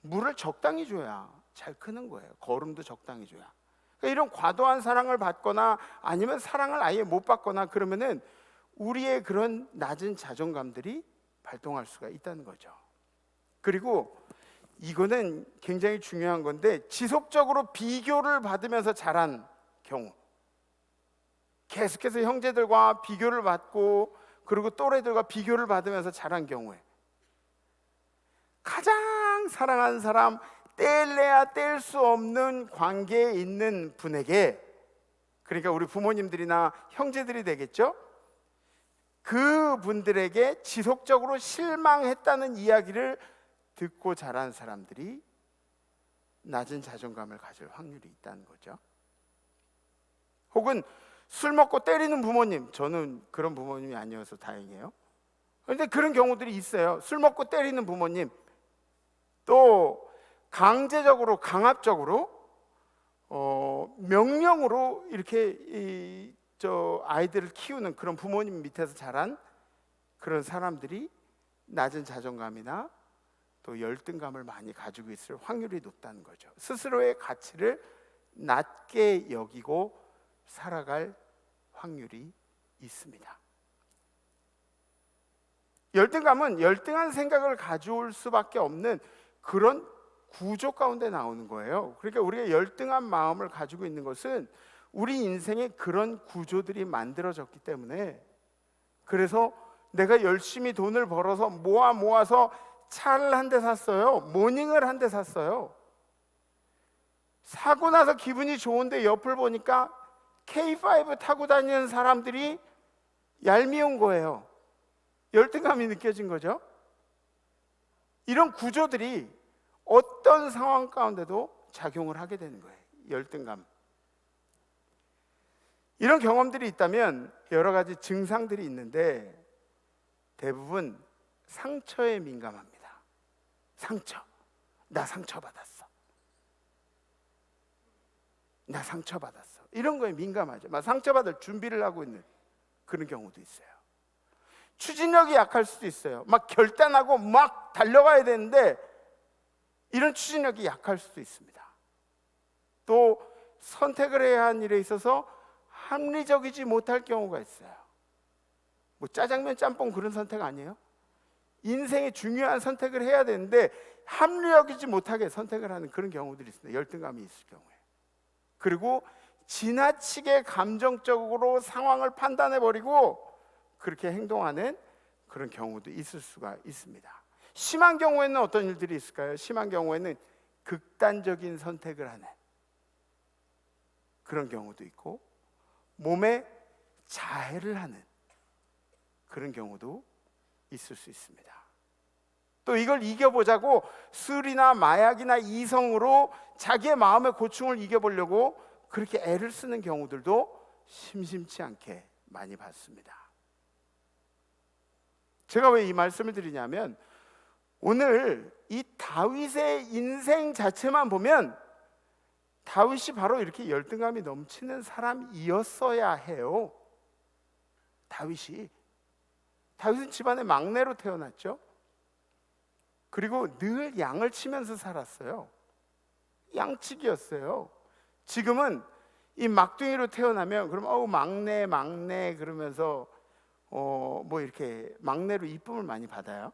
물을 적당히 줘야 잘 크는 거예요. 거름도 적당히 줘야. 그러니까 이런 과도한 사랑을 받거나 아니면 사랑을 아예 못 받거나 그러면은 우리의 그런 낮은 자존감들이 발동할 수가 있다는 거죠. 그리고 이거는 굉장히 중요한 건데, 지속적으로 비교를 받으면서 자란 경우, 계속해서 형제들과 비교를 받고 그리고 또래들과 비교를 받으면서 자란 경우에, 가장 사랑하는 사람, 뗄래야 뗄 수 없는 관계에 있는 분에게, 그러니까 우리 부모님들이나 형제들이 되겠죠, 그분들에게 지속적으로 실망했다는 이야기를 듣고 자란 사람들이 낮은 자존감을 가질 확률이 있다는 거죠. 혹은 술 먹고 때리는 부모님, 저는 그런 부모님이 아니어서 다행이에요. 그런데 그런 경우들이 있어요. 술 먹고 때리는 부모님, 또 강제적으로, 강압적으로 명령으로 이렇게 아이들을 키우는 그런 부모님 밑에서 자란 그런 사람들이 낮은 자존감이나 또 열등감을 많이 가지고 있을 확률이 높다는 거죠. 스스로의 가치를 낮게 여기고 살아갈 확률이 있습니다. 열등감은 열등한 생각을 가져올 수밖에 없는 그런 구조 가운데 나오는 거예요. 그러니까 우리가 열등한 마음을 가지고 있는 것은 우리 인생에 그런 구조들이 만들어졌기 때문에, 그래서 내가 열심히 돈을 벌어서 모아서 차를 한 대 샀어요. 모닝을 한 대 샀어요. 사고 나서 기분이 좋은데 옆을 보니까 K5 타고 다니는 사람들이 얄미운 거예요. 열등감이 느껴진 거죠. 이런 구조들이 어떤 상황 가운데도 작용을 하게 되는 거예요. 열등감. 이런 경험들이 있다면 여러 가지 증상들이 있는데 대부분 상처에 민감합니다. 상처. 나 상처받았어. 나 상처받았어. 이런 거에 민감하죠. 막 상처받을 준비를 하고 있는 그런 경우도 있어요. 추진력이 약할 수도 있어요. 막 결단하고 막 달려가야 되는데 이런 추진력이 약할 수도 있습니다. 또 선택을 해야 하는 일에 있어서 합리적이지 못할 경우가 있어요. 뭐 짜장면 짬뽕 그런 선택 아니에요? 인생의 중요한 선택을 해야 되는데 합리적이지 못하게 선택을 하는 그런 경우들이 있습니다. 열등감이 있을 경우에. 그리고 지나치게 감정적으로 상황을 판단해버리고 그렇게 행동하는 그런 경우도 있을 수가 있습니다. 심한 경우에는 어떤 일들이 있을까요? 심한 경우에는 극단적인 선택을 하는 그런 경우도 있고, 몸에 자해를 하는 그런 경우도 있을 수 있습니다. 또 이걸 이겨보자고 술이나 마약이나 이성으로 자기의 마음의 고충을 이겨보려고 그렇게 애를 쓰는 경우들도 심심치 않게 많이 봤습니다. 제가 왜 이 말씀을 드리냐면, 오늘 이 다윗의 인생 자체만 보면 다윗이 바로 이렇게 열등감이 넘치는 사람이었어야 해요. 다윗은 집안의 막내로 태어났죠. 그리고 늘 양을 치면서 살았어요. 양치기였어요. 지금은 이 막둥이로 태어나면 그럼 막내 그러면서 뭐 이렇게 막내로 이쁨을 많이 받아요.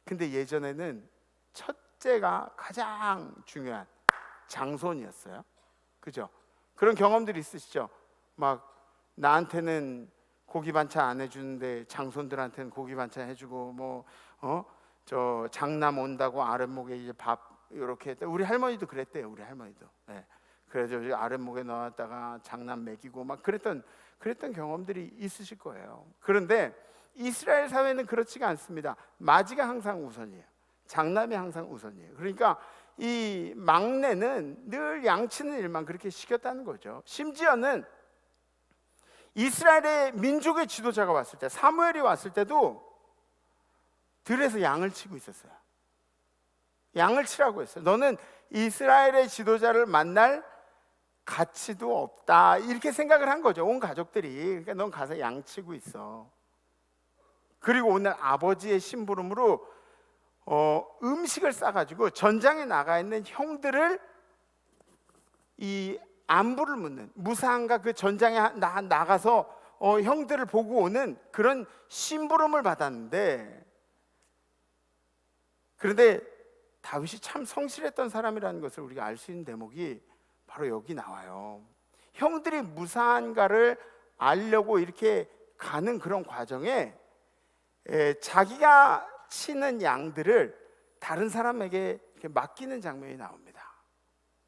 근데 예전에는 첫째가 가장 중요한 장손이었어요. 그죠? 그런 경험들이 있으시죠? 막 나한테는 고기 반찬 안 해주는데 장손들한테는 고기 반찬 해주고, 저 장남 온다고 아랫목에 이제 밥 이렇게 했다. 우리 할머니도 그랬대요. 우리 할머니도. 네. 그래서 아랫목에 넣었다가 장남 먹이고 막 그랬던 경험들이 있으실 거예요. 그런데 이스라엘 사회는 그렇지가 않습니다. 마지가 항상 우선이에요. 장남이 항상 우선이에요. 그러니까 이 막내는 늘 양치는 일만 그렇게 시켰다는 거죠. 심지어는 이스라엘의 민족의 지도자가 왔을 때, 사무엘이 왔을 때도 들에서 양을 치고 있었어요. 양을 치라고 했어요. 너는 이스라엘의 지도자를 만날 가치도 없다, 이렇게 생각을 한 거죠. 온 가족들이. 그러니까 넌 가서 양 치고 있어. 그리고 오늘 아버지의 심부름으로 음식을 싸가지고 전장에 나가 있는 형들을 이 안부를 묻는, 무사한가 그 전장에 나가서 형들을 보고 오는 그런 심부름을 받았는데, 그런데 다윗이 참 성실했던 사람이라는 것을 우리가 알 수 있는 대목이 바로 여기 나와요. 형들이 무사한가를 알려고 이렇게 가는 그런 과정에 자기가 치는 양들을 다른 사람에게 이렇게 맡기는 장면이 나옵니다.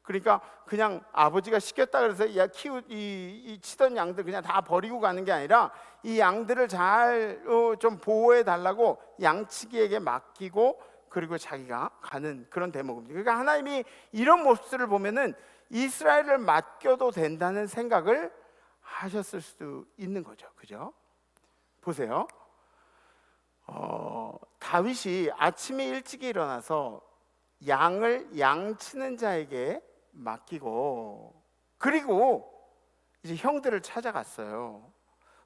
그러니까 그냥 아버지가 시켰다 그래서 이 치던 양들 그냥 다 버리고 가는 게 아니라 이 양들을 잘 좀 보호해 달라고 양치기에게 맡기고 그리고 자기가 가는 그런 대목입니다. 그러니까 하나님이 이런 모습들을 보면은 이스라엘을 맡겨도 된다는 생각을 하셨을 수도 있는 거죠. 그죠? 보세요. 다윗이 아침에 일찍 일어나서 양을 양치는 자에게 맡기고, 그리고 이제 형들을 찾아갔어요.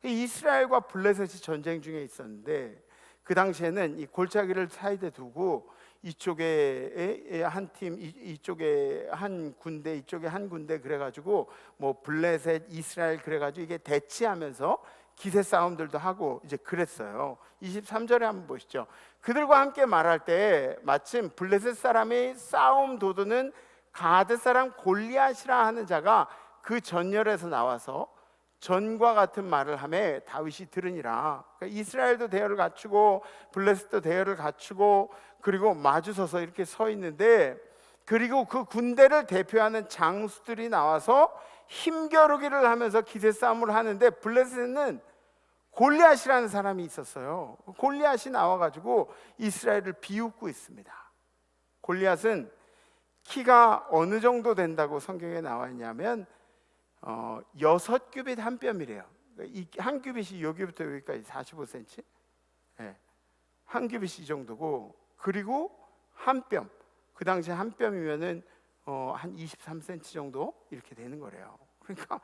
이스라엘과 블레셋이 전쟁 중에 있었는데, 그 당시에는 이 골짜기를 사이에 두고 이쪽에 한 팀, 이쪽에 한 군데, 이쪽에 한 군데, 그래가지고 뭐 블레셋, 이스라엘 그래가지고 이게 대치하면서 기세 싸움들도 하고 이제 그랬어요. 23절에 한번 보시죠. 그들과 함께 말할 때 마침 블레셋 사람의 싸움 도두는 가드 사람 골리앗이라 하는 자가 그 전열에서 나와서 전과 같은 말을 하며 다윗이 들으니라. 그러니까 이스라엘도 대열을 갖추고 블레셋도 대열을 갖추고 그리고 마주서서 이렇게 서 있는데, 그리고 그 군대를 대표하는 장수들이 나와서 힘겨루기를 하면서 기세 싸움을 하는데, 블레셋은 골리앗이라는 사람이 있었어요. 골리앗이 나와가지고 이스라엘을 비웃고 있습니다. 골리앗은 키가 어느 정도 된다고 성경에 나와 있냐면 6규빗 한 뼘이래요. 한 규빗이 여기부터 여기까지 45cm, 한 규빗이 이 정도고, 그리고 한 뼘, 그 당시 한 뼘이면은 한 23cm 정도 이렇게 되는 거래요. 그러니까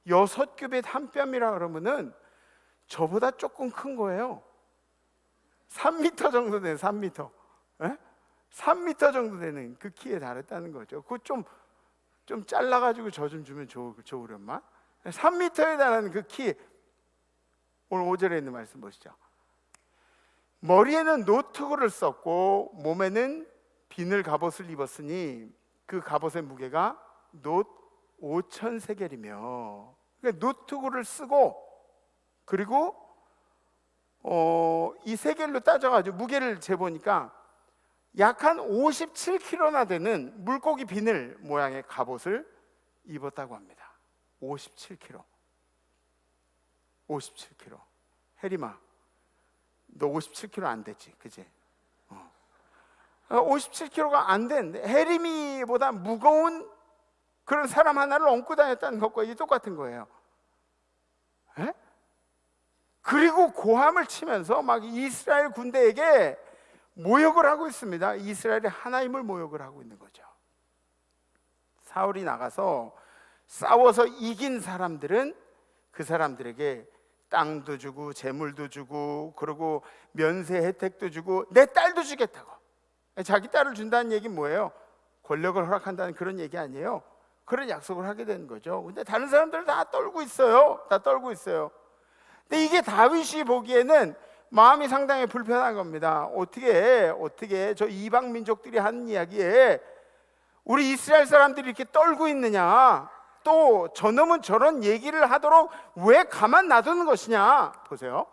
6규빗 한 뼘이라 그러면은 저보다 조금 큰 거예요. 3m 정도 되는, 3m, 3m 정도 되는 그 키에 달했다는 거죠. 그거 좀 잘라가지고 저 좀 주면 좋으련만. 3m에 달하는 그 키. 오늘 5절에 있는 말씀 보시죠. 머리에는 노트구를 썼고 몸에는 비늘 갑옷을 입었으니 그 갑옷의 무게가 놋 5,000세겔이며, 그러니까 노트구를 쓰고, 그리고 이 세겔로 따져가지고 무게를 재보니까 약 한 57kg나 되는 물고기 비늘 모양의 갑옷을 입었다고 합니다. 57kg. 57kg. 혜림아, 너 57kg 안 됐지, 그지? 57kg가 안 된 혜림이보다 무거운 그런 사람 하나를 얹고 다녔다는 것과 이 똑같은 거예요. 그리고 고함을 치면서 막 이스라엘 군대에게 모욕을 하고 있습니다. 이스라엘의 하나님을 모욕을 하고 있는 거죠. 사울이 나가서 싸워서 이긴 사람들은 그 사람들에게 땅도 주고 재물도 주고, 그리고 면세 혜택도 주고, 내 딸도 주겠다고. 자기 딸을 준다는 얘기는 뭐예요? 권력을 허락한다는 그런 얘기 아니에요. 그런 약속을 하게 되는 거죠. 근데 다른 사람들은 다 떨고 있어요. 다 떨고 있어요. 근데 이게 다윗이 보기에는 마음이 상당히 불편한 겁니다. 어떻게 저 이방 민족들이 하는 이야기에 우리 이스라엘 사람들이 이렇게 떨고 있느냐, 또 저놈은 저런 얘기를 하도록 왜 가만 놔두는 것이냐. 보세요.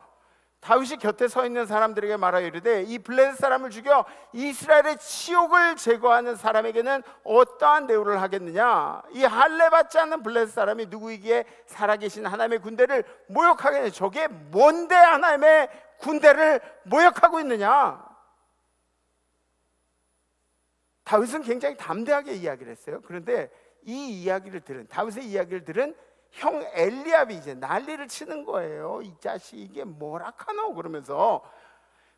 다윗이 곁에 서 있는 사람들에게 말하여 이르되 이 블레셋 사람을 죽여 이스라엘의 치욕을 제거하는 사람에게는 어떠한 대우를 하겠느냐. 이 할례 받지 않는 블레셋 사람이 누구이기에 살아계신 하나님의 군대를 모욕하겠느냐. 저게 뭔데 하나님의 군대를 모욕하고 있느냐. 다윗은 굉장히 담대하게 이야기를 했어요. 그런데 이 이야기를 들은, 다윗의 이야기를 들은 형 엘리압이 이제 난리를 치는 거예요. 이 자식 이게 뭐라카노 그러면서,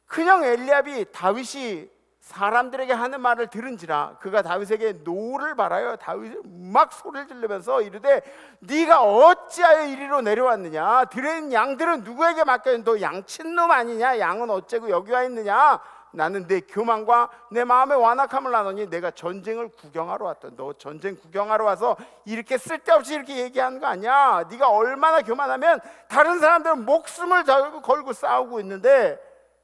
큰형 엘리압이 다윗이 사람들에게 하는 말을 들은지라 그가 다윗에게 노를 바라요. 다윗을 막 소리를 지르면서 이르되 네가 어찌하여 이리로 내려왔느냐. 들에 있는 양들은 누구에게 맡겼느냐. 너 양친놈 아니냐. 양은 어째고 여기 와 있느냐. 나는 내 교만과 내 마음의 완악함을 나누니 내가 전쟁을 구경하러 왔다. 너 전쟁 구경하러 와서 이렇게 쓸데없이 이렇게 얘기하는 거 아니야. 네가 얼마나 교만하면 다른 사람들은 목숨을 걸고 싸우고 있는데,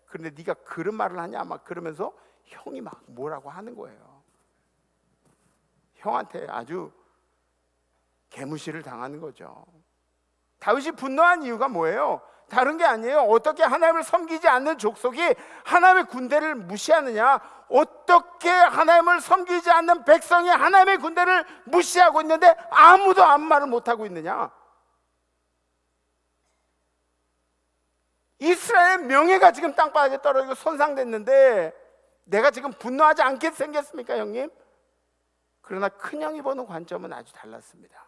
그런데 네가 그런 말을 하냐. 막 그러면서 형이 막 뭐라고 하는 거예요. 형한테 아주 개무시를 당하는 거죠. 다윗이 분노한 이유가 뭐예요? 다른 게 아니에요. 어떻게 하나님을 섬기지 않는 족속이 하나님의 군대를 무시하느냐. 어떻게 하나님을 섬기지 않는 백성이 하나님의 군대를 무시하고 있는데 아무도 아무 말을 못하고 있느냐. 이스라엘의 명예가 지금 땅바닥에 떨어지고 손상됐는데 내가 지금 분노하지 않게 생겼습니까, 형님? 그러나 큰형이 보는 관점은 아주 달랐습니다.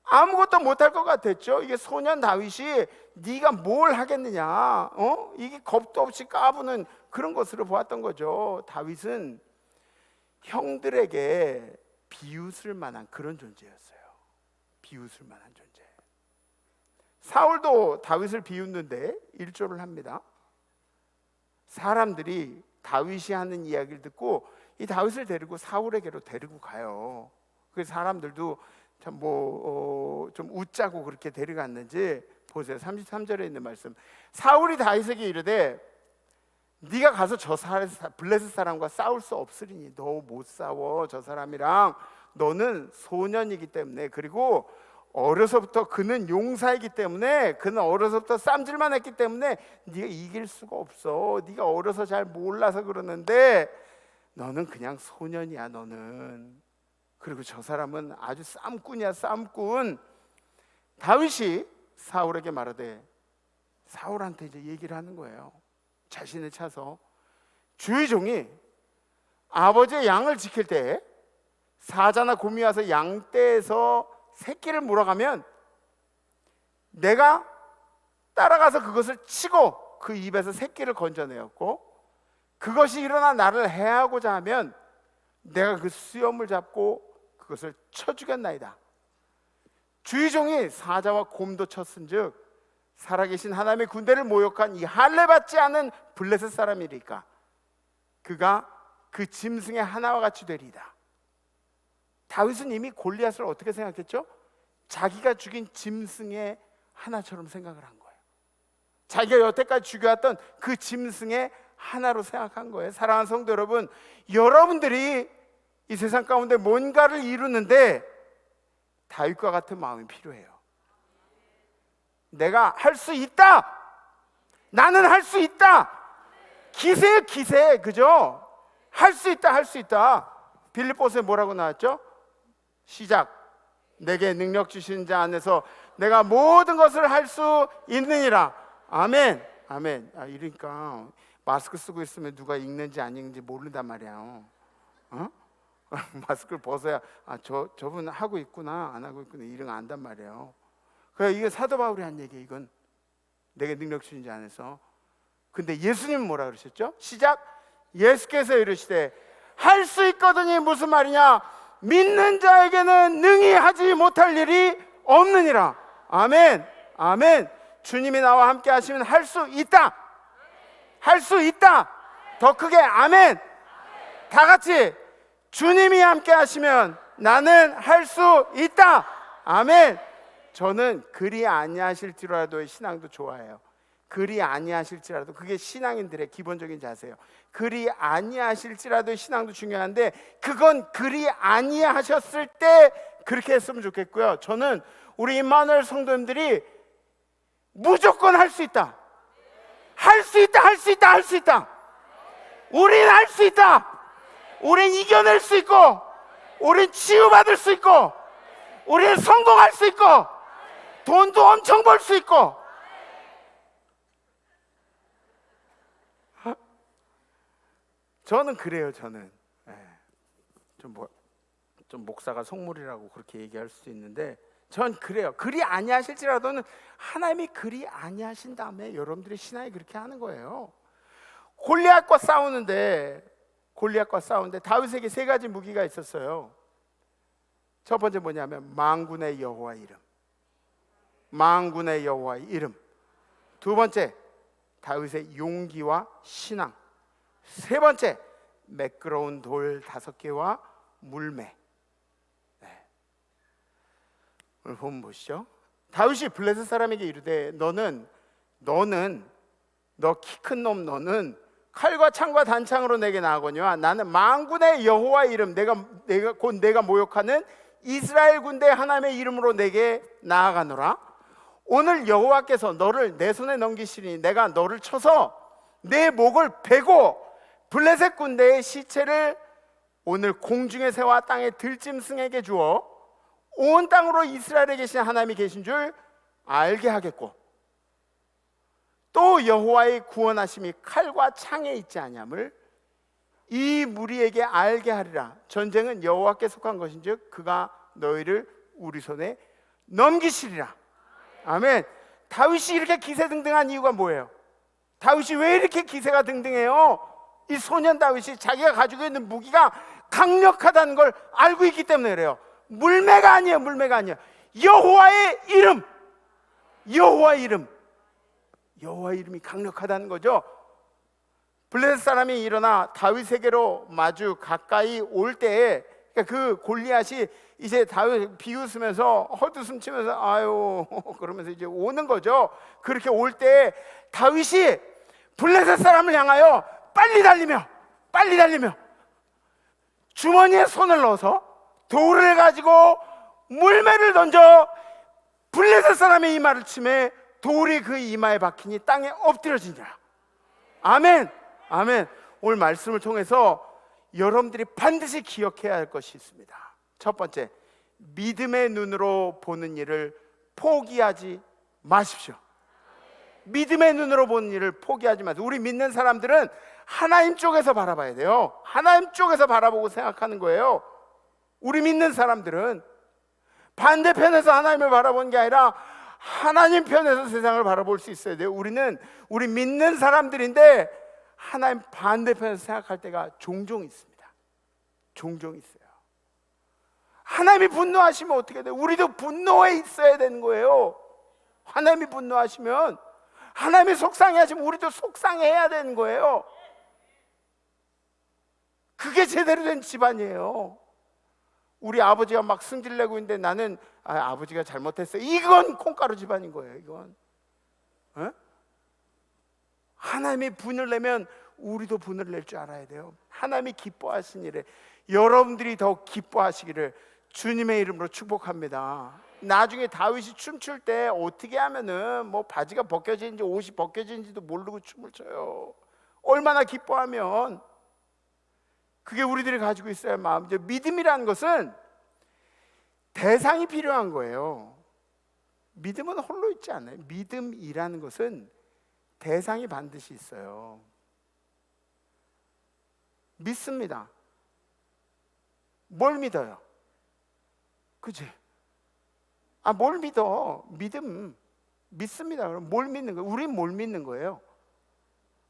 아무것도 못할 것 같았죠. 이게 소년 다윗이 네가 뭘 하겠느냐, 이게 겁도 없이 까부는 그런 것으로 보았던 거죠. 다윗은 형들에게 비웃을 만한 그런 존재였어요. 비웃을 만한 존재. 사울도 다윗을 비웃는데 일조를 합니다. 사람들이 다윗이 하는 이야기를 듣고 이 다윗을 데리고 사울에게로 데리고 가요. 그 사람들도 참 좀 웃자고 그렇게 데려갔는지 보세요. 33절에 있는 말씀. 사울이 다윗에게 이르되 네가 가서 저 블레셋 사람과 싸울 수 없으리니 너 못 싸워. 저 사람이랑 너는 소년이기 때문에, 그리고 어려서부터 그는 용사이기 때문에, 그는 어려서부터 쌈질만 했기 때문에 네가 이길 수가 없어. 네가 어려서 잘 몰라서 그러는데 너는 그냥 소년이야 너는. 그리고 저 사람은 아주 쌈꾼이야 쌈꾼. 다윗이 사울에게 말하되, 사울한테 이제 얘기를 하는 거예요. 자신을 차서 주의 종이 아버지의 양을 지킬 때 사자나 곰이 와서 양떼에서 새끼를 몰아가면 내가 따라가서 그것을 치고 그 입에서 새끼를 건져내었고, 그것이 일어나 나를 해하고자 하면 내가 그 수염을 잡고 그것을 쳐 죽였나이다. 주의 종이 사자와 곰도 쳤은즉 살아계신 하나님의 군대를 모욕한 이 할례받지 않은 블레셋 사람이리까 그가 그 짐승의 하나와 같이 되리이다. 다윗은 이미 골리앗을 어떻게 생각했죠? 자기가 죽인 짐승의 하나처럼 생각을 한 거예요. 자기가 여태까지 죽여왔던 그 짐승의 하나로 생각한 거예요. 사랑하는 성도 여러분, 여러분들이 이 세상 가운데 뭔가를 이루는데 다윗과 같은 마음이 필요해요. 내가 할 수 있다. 나는 할 수 있다. 기세예요, 기세. 그죠? 할 수 있다, 할 수 있다. 빌립보서에 뭐라고 나왔죠? 시작. 내게 능력 주신 자 안에서 내가 모든 것을 할 수 있느니라. 아멘. 아멘. 이러니까 마스크 쓰고 있으면 누가 읽는지 안 읽는지 모른단 말이야. 어? 마스크를 벗어야 저분 하고 있구나 안 하고 있구나 이런 거 안단 말이에요. 그래, 이게 사도 바울이 한 얘기예요. 이건 내게 능력 주신 자 안에서. 근데 예수님은 뭐라 그러셨죠? 시작. 예수께서 이르시되 할 수 있거든이 무슨 말이냐? 믿는 자에게는 능히 하지 못할 일이 없느니라. 아멘. 아멘. 주님이 나와 함께 하시면 할 수 있다. 할 수 있다. 더 크게 아멘. 다 같이 주님이 함께 하시면 나는 할 수 있다. 아멘. 저는 그리 아니하실지라도의 신앙도 좋아해요. 그리 아니하실지라도, 그게 신앙인들의 기본적인 자세예요. 그리 아니하실지라도의 신앙도 중요한데 그건 그리 아니하셨을 때 그렇게 했으면 좋겠고요. 저는 우리 임마누엘 성도님들이 무조건 할 수 있다. 할 수 있다. 할 수 있다. 할 수 있다. 우린 할 수 있다. 우린 이겨낼 수 있고, 우린 치유받을 수 있고, 우린 성공할 수 있고, 돈도 엄청 벌 수 있고. 저는 그래요. 저는 좀 목사가 속물이라고 그렇게 얘기할 수도 있는데 전 그래요. 그리 아니하실지라도는 하나님이 그리 아니하신 다음에 여러분들의 신앙이 그렇게 하는 거예요. 골리앗과 싸우는데 다윗에게 세 가지 무기가 있었어요. 첫 번째 뭐냐면 만군의 여호와의 이름. 만군의 여호와의 이름. 두 번째 다윗의 용기와 신앙. 세 번째 매끄러운 돌 5개와 물매. 오늘 본문 보시죠. 다윗이 블레셋 사람에게 이르되 너 키 큰 놈 너는 칼과 창과 단창으로 내게 나아거니와 나는 만군의 여호와의 이름 내가 모욕하는 이스라엘 군대 하나님의 이름으로 내게 나아가노라. 오늘 여호와께서 너를 내 손에 넘기시니 내가 너를 쳐서 내 목을 베고 블레셋 군대의 시체를 오늘 공중에 새와 땅의 들짐승에게 주어 온 땅으로 이스라엘에 계신 하나님이 계신 줄 알게 하겠고 또 여호와의 구원하심이 칼과 창에 있지 아니함을 이 무리에게 알게 하리라. 전쟁은 여호와께 속한 것인즉 그가 너희를 우리 손에 넘기시리라. 아멘. 다윗이 이렇게 기세등등한 이유가 뭐예요? 다윗이 왜 이렇게 기세가 등등해요? 이 소년 다윗이 자기가 가지고 있는 무기가 강력하다는 걸 알고 있기 때문에 그래요. 물매가 아니에요. 물매가 아니에요. 여호와의 이름. 여호와의 이름. 여호와의 이름이 강력하다는 거죠. 블레셋 사람이 일어나 다윗에게로 마주 가까이 올 때에 그러니까 그 골리앗이 이제 다윗 비웃으면서 헛웃음 치면서 아유 그러면서 이제 오는 거죠. 그렇게 올 때 다윗이 블레셋 사람을 향하여 빨리 달리며 주머니에 손을 넣어서 돌을 가지고 물매를 던져 블레셋 사람의 이마를 치매 돌이 그 이마에 박히니 땅에 엎드려지니라. 아멘. 아멘. 오늘 말씀을 통해서 여러분들이 반드시 기억해야 할 것이 있습니다. 첫 번째, 믿음의 눈으로 보는 일을 포기하지 마십시오. 믿음의 눈으로 보는 일을 포기하지 마세요. 우리 믿는 사람들은 하나님 쪽에서 바라봐야 돼요. 하나님 쪽에서 바라보고 생각하는 거예요. 우리 믿는 사람들은 반대편에서 하나님을 바라보는 게 아니라 하나님 편에서 세상을 바라볼 수 있어야 돼요. 우리 믿는 사람들인데 하나님 반대편에서 생각할 때가 종종 있습니다. 종종 있어요. 하나님이 분노하시면 어떻게 돼요? 우리도 분노해 있어야 되는 거예요. 하나님이 분노하시면, 하나님이 속상해하시면 우리도 속상해야 되는 거예요. 그게 제대로 된 집안이에요. 우리 아버지가 막 승질내고 있는데 나는 아버지가 잘못했어요. 이건 콩가루 집안인 거예요. 이건 하나님이 분을 내면 우리도 분을 낼 줄 알아야 돼요. 하나님이 기뻐하신 일에 여러분들이 더 기뻐하시기를 주님의 이름으로 축복합니다. 나중에 다윗이 춤출 때 어떻게 하면은 뭐 바지가 벗겨지는지 옷이 벗겨지는지도 모르고 춤을 춰요. 얼마나 기뻐하면. 그게 우리들이 가지고 있어야 마음이죠. 믿음이라는 것은 대상이 필요한 거예요. 믿음은 홀로 있지 않아요. 믿음이라는 것은 대상이 반드시 있어요. 믿습니다. 뭘 믿어요? 그치? 뭘 믿어? 믿습니다. 그럼 뭘 믿는 거예요? 우린 뭘 믿는 거예요?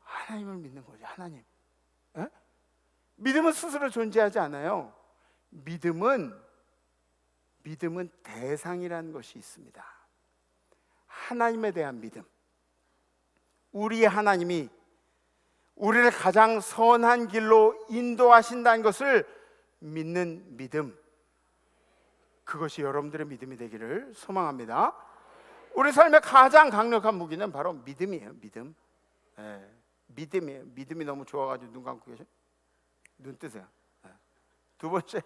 하나님을 믿는 거죠. 하나님. 에? 믿음은 스스로 존재하지 않아요. 믿음은 대상이라는 것이 있습니다. 하나님에 대한 믿음. 우리의 하나님이 우리를 가장 선한 길로 인도하신다는 것을 믿는 믿음. 그것이 여러분들의 믿음이 되기를 소망합니다. 우리 삶의 가장 강력한 무기는 바로 믿음이에요. 믿음. 믿음이에요. 믿음이 너무 좋아가지고 눈 감고 계셔. 눈 뜨세요. 두 번째,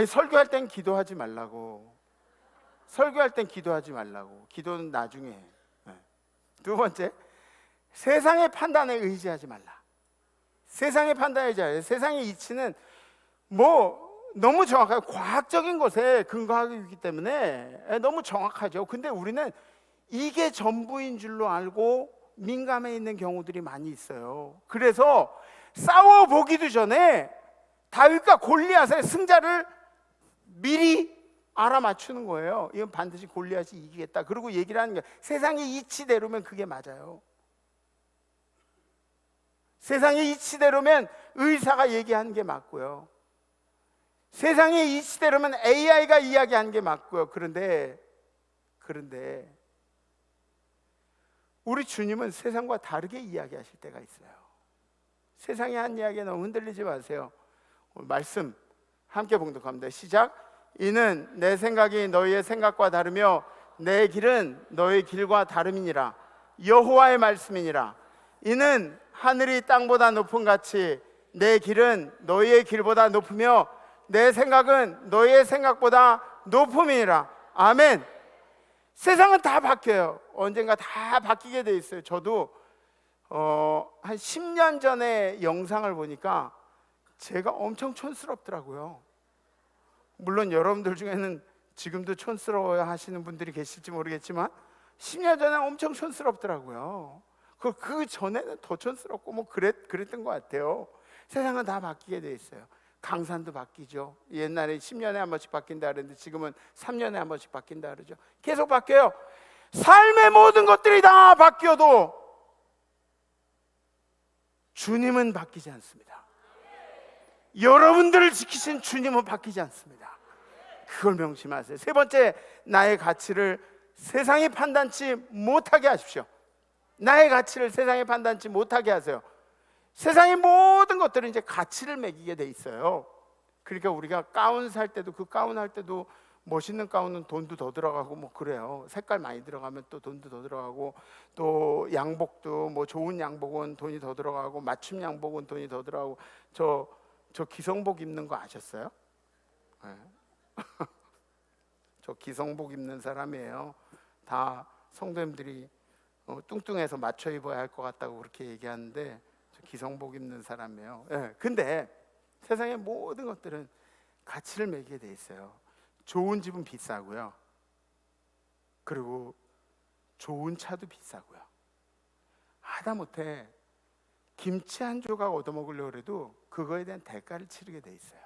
설교할 땐 기도하지 말라고. 설교할 땐 기도하지 말라고. 기도는 나중에 해. 두 번째, 세상의 판단에 의지하지 말라. 세상의 판단에 의지하지 말라. 세상의 이치는 너무 정확하고 과학적인 것에 근거하고 있기 때문에 너무 정확하죠. 근데 우리는 이게 전부인 줄로 알고 민감해 있는 경우들이 많이 있어요. 그래서 싸워보기도 전에 다윗과 골리앗의 승자를 미리 알아맞추는 거예요. 이건 반드시 골리앗이 이기겠다. 그리고 얘기를 하는 게 세상의 이치대로면 그게 맞아요. 세상의 이치대로면 의사가 얘기하는 게 맞고요. 세상의 이치대로면 AI가 이야기하는 게 맞고요. 그런데 우리 주님은 세상과 다르게 이야기하실 때가 있어요. 세상이 한 이야기에 너무 흔들리지 마세요. 오늘 말씀 함께 봉독합니다. 시작. 이는 내 생각이 너희의 생각과 다르며 내 길은 너희 길과 다름이니라. 여호와의 말씀이니라. 이는 하늘이 땅보다 높은 같이 내 길은 너희의 길보다 높으며 내 생각은 너희의 생각보다 높음이니라. 아멘. 세상은 다 바뀌어요. 언젠가 다 바뀌게 돼 있어요. 저도 한 10년 전에 영상을 보니까 제가 엄청 촌스럽더라고요. 물론 여러분들 중에는 지금도 촌스러워 하시는 분들이 계실지 모르겠지만 10년 전에 엄청 촌스럽더라고요. 그 전에는 더 촌스럽고 그랬던 것 같아요. 세상은 다 바뀌게 돼 있어요. 강산도 바뀌죠. 옛날에 10년에 한 번씩 바뀐다 그랬는데 지금은 3년에 한 번씩 바뀐다 그러죠. 계속 바뀌어요. 삶의 모든 것들이 다 바뀌어도 주님은 바뀌지 않습니다. 여러분들을 지키신 주님은 바뀌지 않습니다. 그걸 명심하세요. 세 번째, 나의 가치를 세상이 판단치 못하게 하십시오. 나의 가치를 세상이 판단치 못하게 하세요. 세상의 모든 것들은 이제 가치를 매기게 돼 있어요. 그러니까 우리가 가운 살 때도 그 가운 할 때도 멋있는 가운은 돈도 더 들어가고 뭐 그래요. 색깔 많이 들어가면 또 돈도 더 들어가고, 또 양복도 뭐 좋은 양복은 돈이 더 들어가고, 맞춤 양복은 돈이 더 들어가고. 저 기성복 입는 거 아셨어요? 네. 저 기성복 입는 사람이에요. 다 성도님들이 뚱뚱해서 맞춰 입어야 할 것 같다고 그렇게 얘기하는데, 저 기성복 입는 사람이에요. 네. 근데 세상의 모든 것들은 가치를 매기게 돼 있어요. 좋은 집은 비싸고요. 그리고 좋은 차도 비싸고요. 하다못해 김치 한 조각 얻어먹으려고 해도 그거에 대한 대가를 치르게 돼 있어요.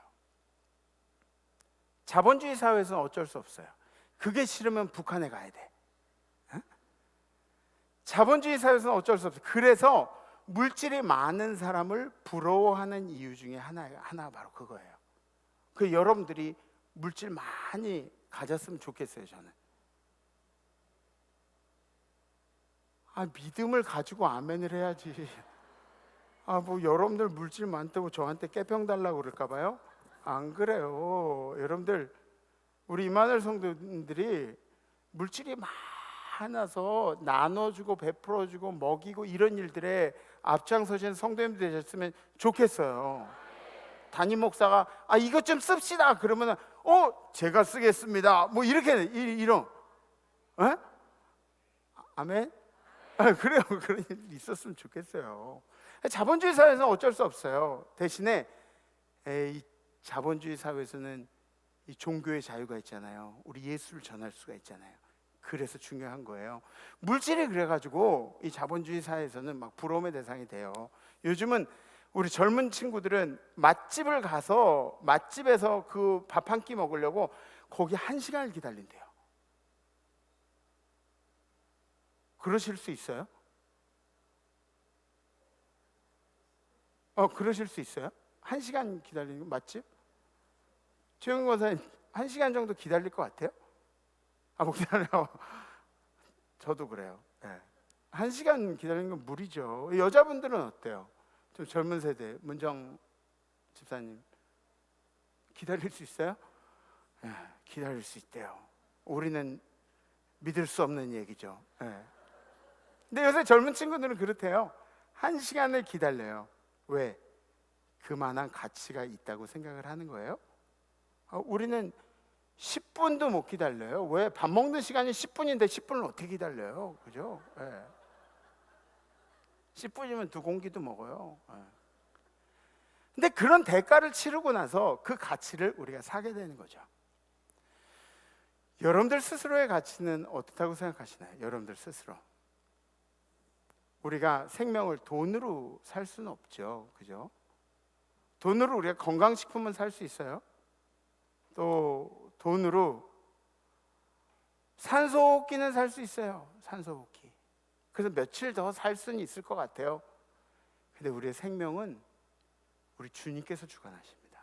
자본주의 사회에서는 어쩔 수 없어요. 그게 싫으면 북한에 가야 돼. 어? 자본주의 사회에서는 어쩔 수 없어요. 그래서 물질이 많은 사람을 부러워하는 이유 중에 하나가 바로 그거예요. 그 여러분들이 물질 많이 가졌으면 좋겠어요. 저는 믿음을 가지고 아멘을 해야지. 뭐 여러분들 물질 많다고 저한테 깨평 달라고 그럴까 봐요? 안 그래요. 여러분들, 우리 이만열 성도님들이 물질이 많아서 나눠주고 베풀어주고 먹이고 이런 일들에 앞장서시는 성도님들 되셨으면 좋겠어요. 담임 목사가 이것 좀 씁시다 그러면 제가 쓰겠습니다 뭐 이렇게 이런 아멘? 그래요. 그런 일 있었으면 좋겠어요. 자본주의 사회에서는 어쩔 수 없어요. 대신에 이 자본주의 사회에서는 이 종교의 자유가 있잖아요. 우리 예수를 전할 수가 있잖아요. 그래서 중요한 거예요. 물질이 그래가지고 이 자본주의 사회에서는 막 부러움의 대상이 돼요. 요즘은 우리 젊은 친구들은 맛집을 가서 맛집에서 그 밥 한 끼 먹으려고 거기 1시간을 기다린대요. 그러실 수 있어요? 그러실 수 있어요? 1시간 기다리는 거 맛집? 최영근 권사님 1시간 정도 기다릴 것 같아요? 목사님 저도 그래요. 네. 1시간 기다리는 건 무리죠. 여자분들은 어때요? 좀 젊은 세대, 문정 집사님 기다릴 수 있어요? 네, 기다릴 수 있대요. 우리는 믿을 수 없는 얘기죠. 네. 근데 요새 젊은 친구들은 그렇대요. 1시간을 기다려요. 왜? 그만한 가치가 있다고 생각을 하는 거예요. 우리는 10분도 못 기다려요. 왜? 밥 먹는 시간이 10분인데 10분을 어떻게 기다려요? 그죠? 네. 10분이면 2공기도 먹어요. 네. 근데 그런 대가를 치르고 나서 그 가치를 우리가 사게 되는 거죠. 여러분들 스스로의 가치는 어떻다고 생각하시나요? 여러분들 스스로. 우리가 생명을 돈으로 살 수는 없죠. 그죠? 돈으로 우리가 건강식품은 살 수 있어요. 또 돈으로 산소호흡기는 살 수 있어요. 산소호흡기. 그래서 며칠 더 살 수는 있을 것 같아요. 근데 우리의 생명은 우리 주님께서 주관하십니다.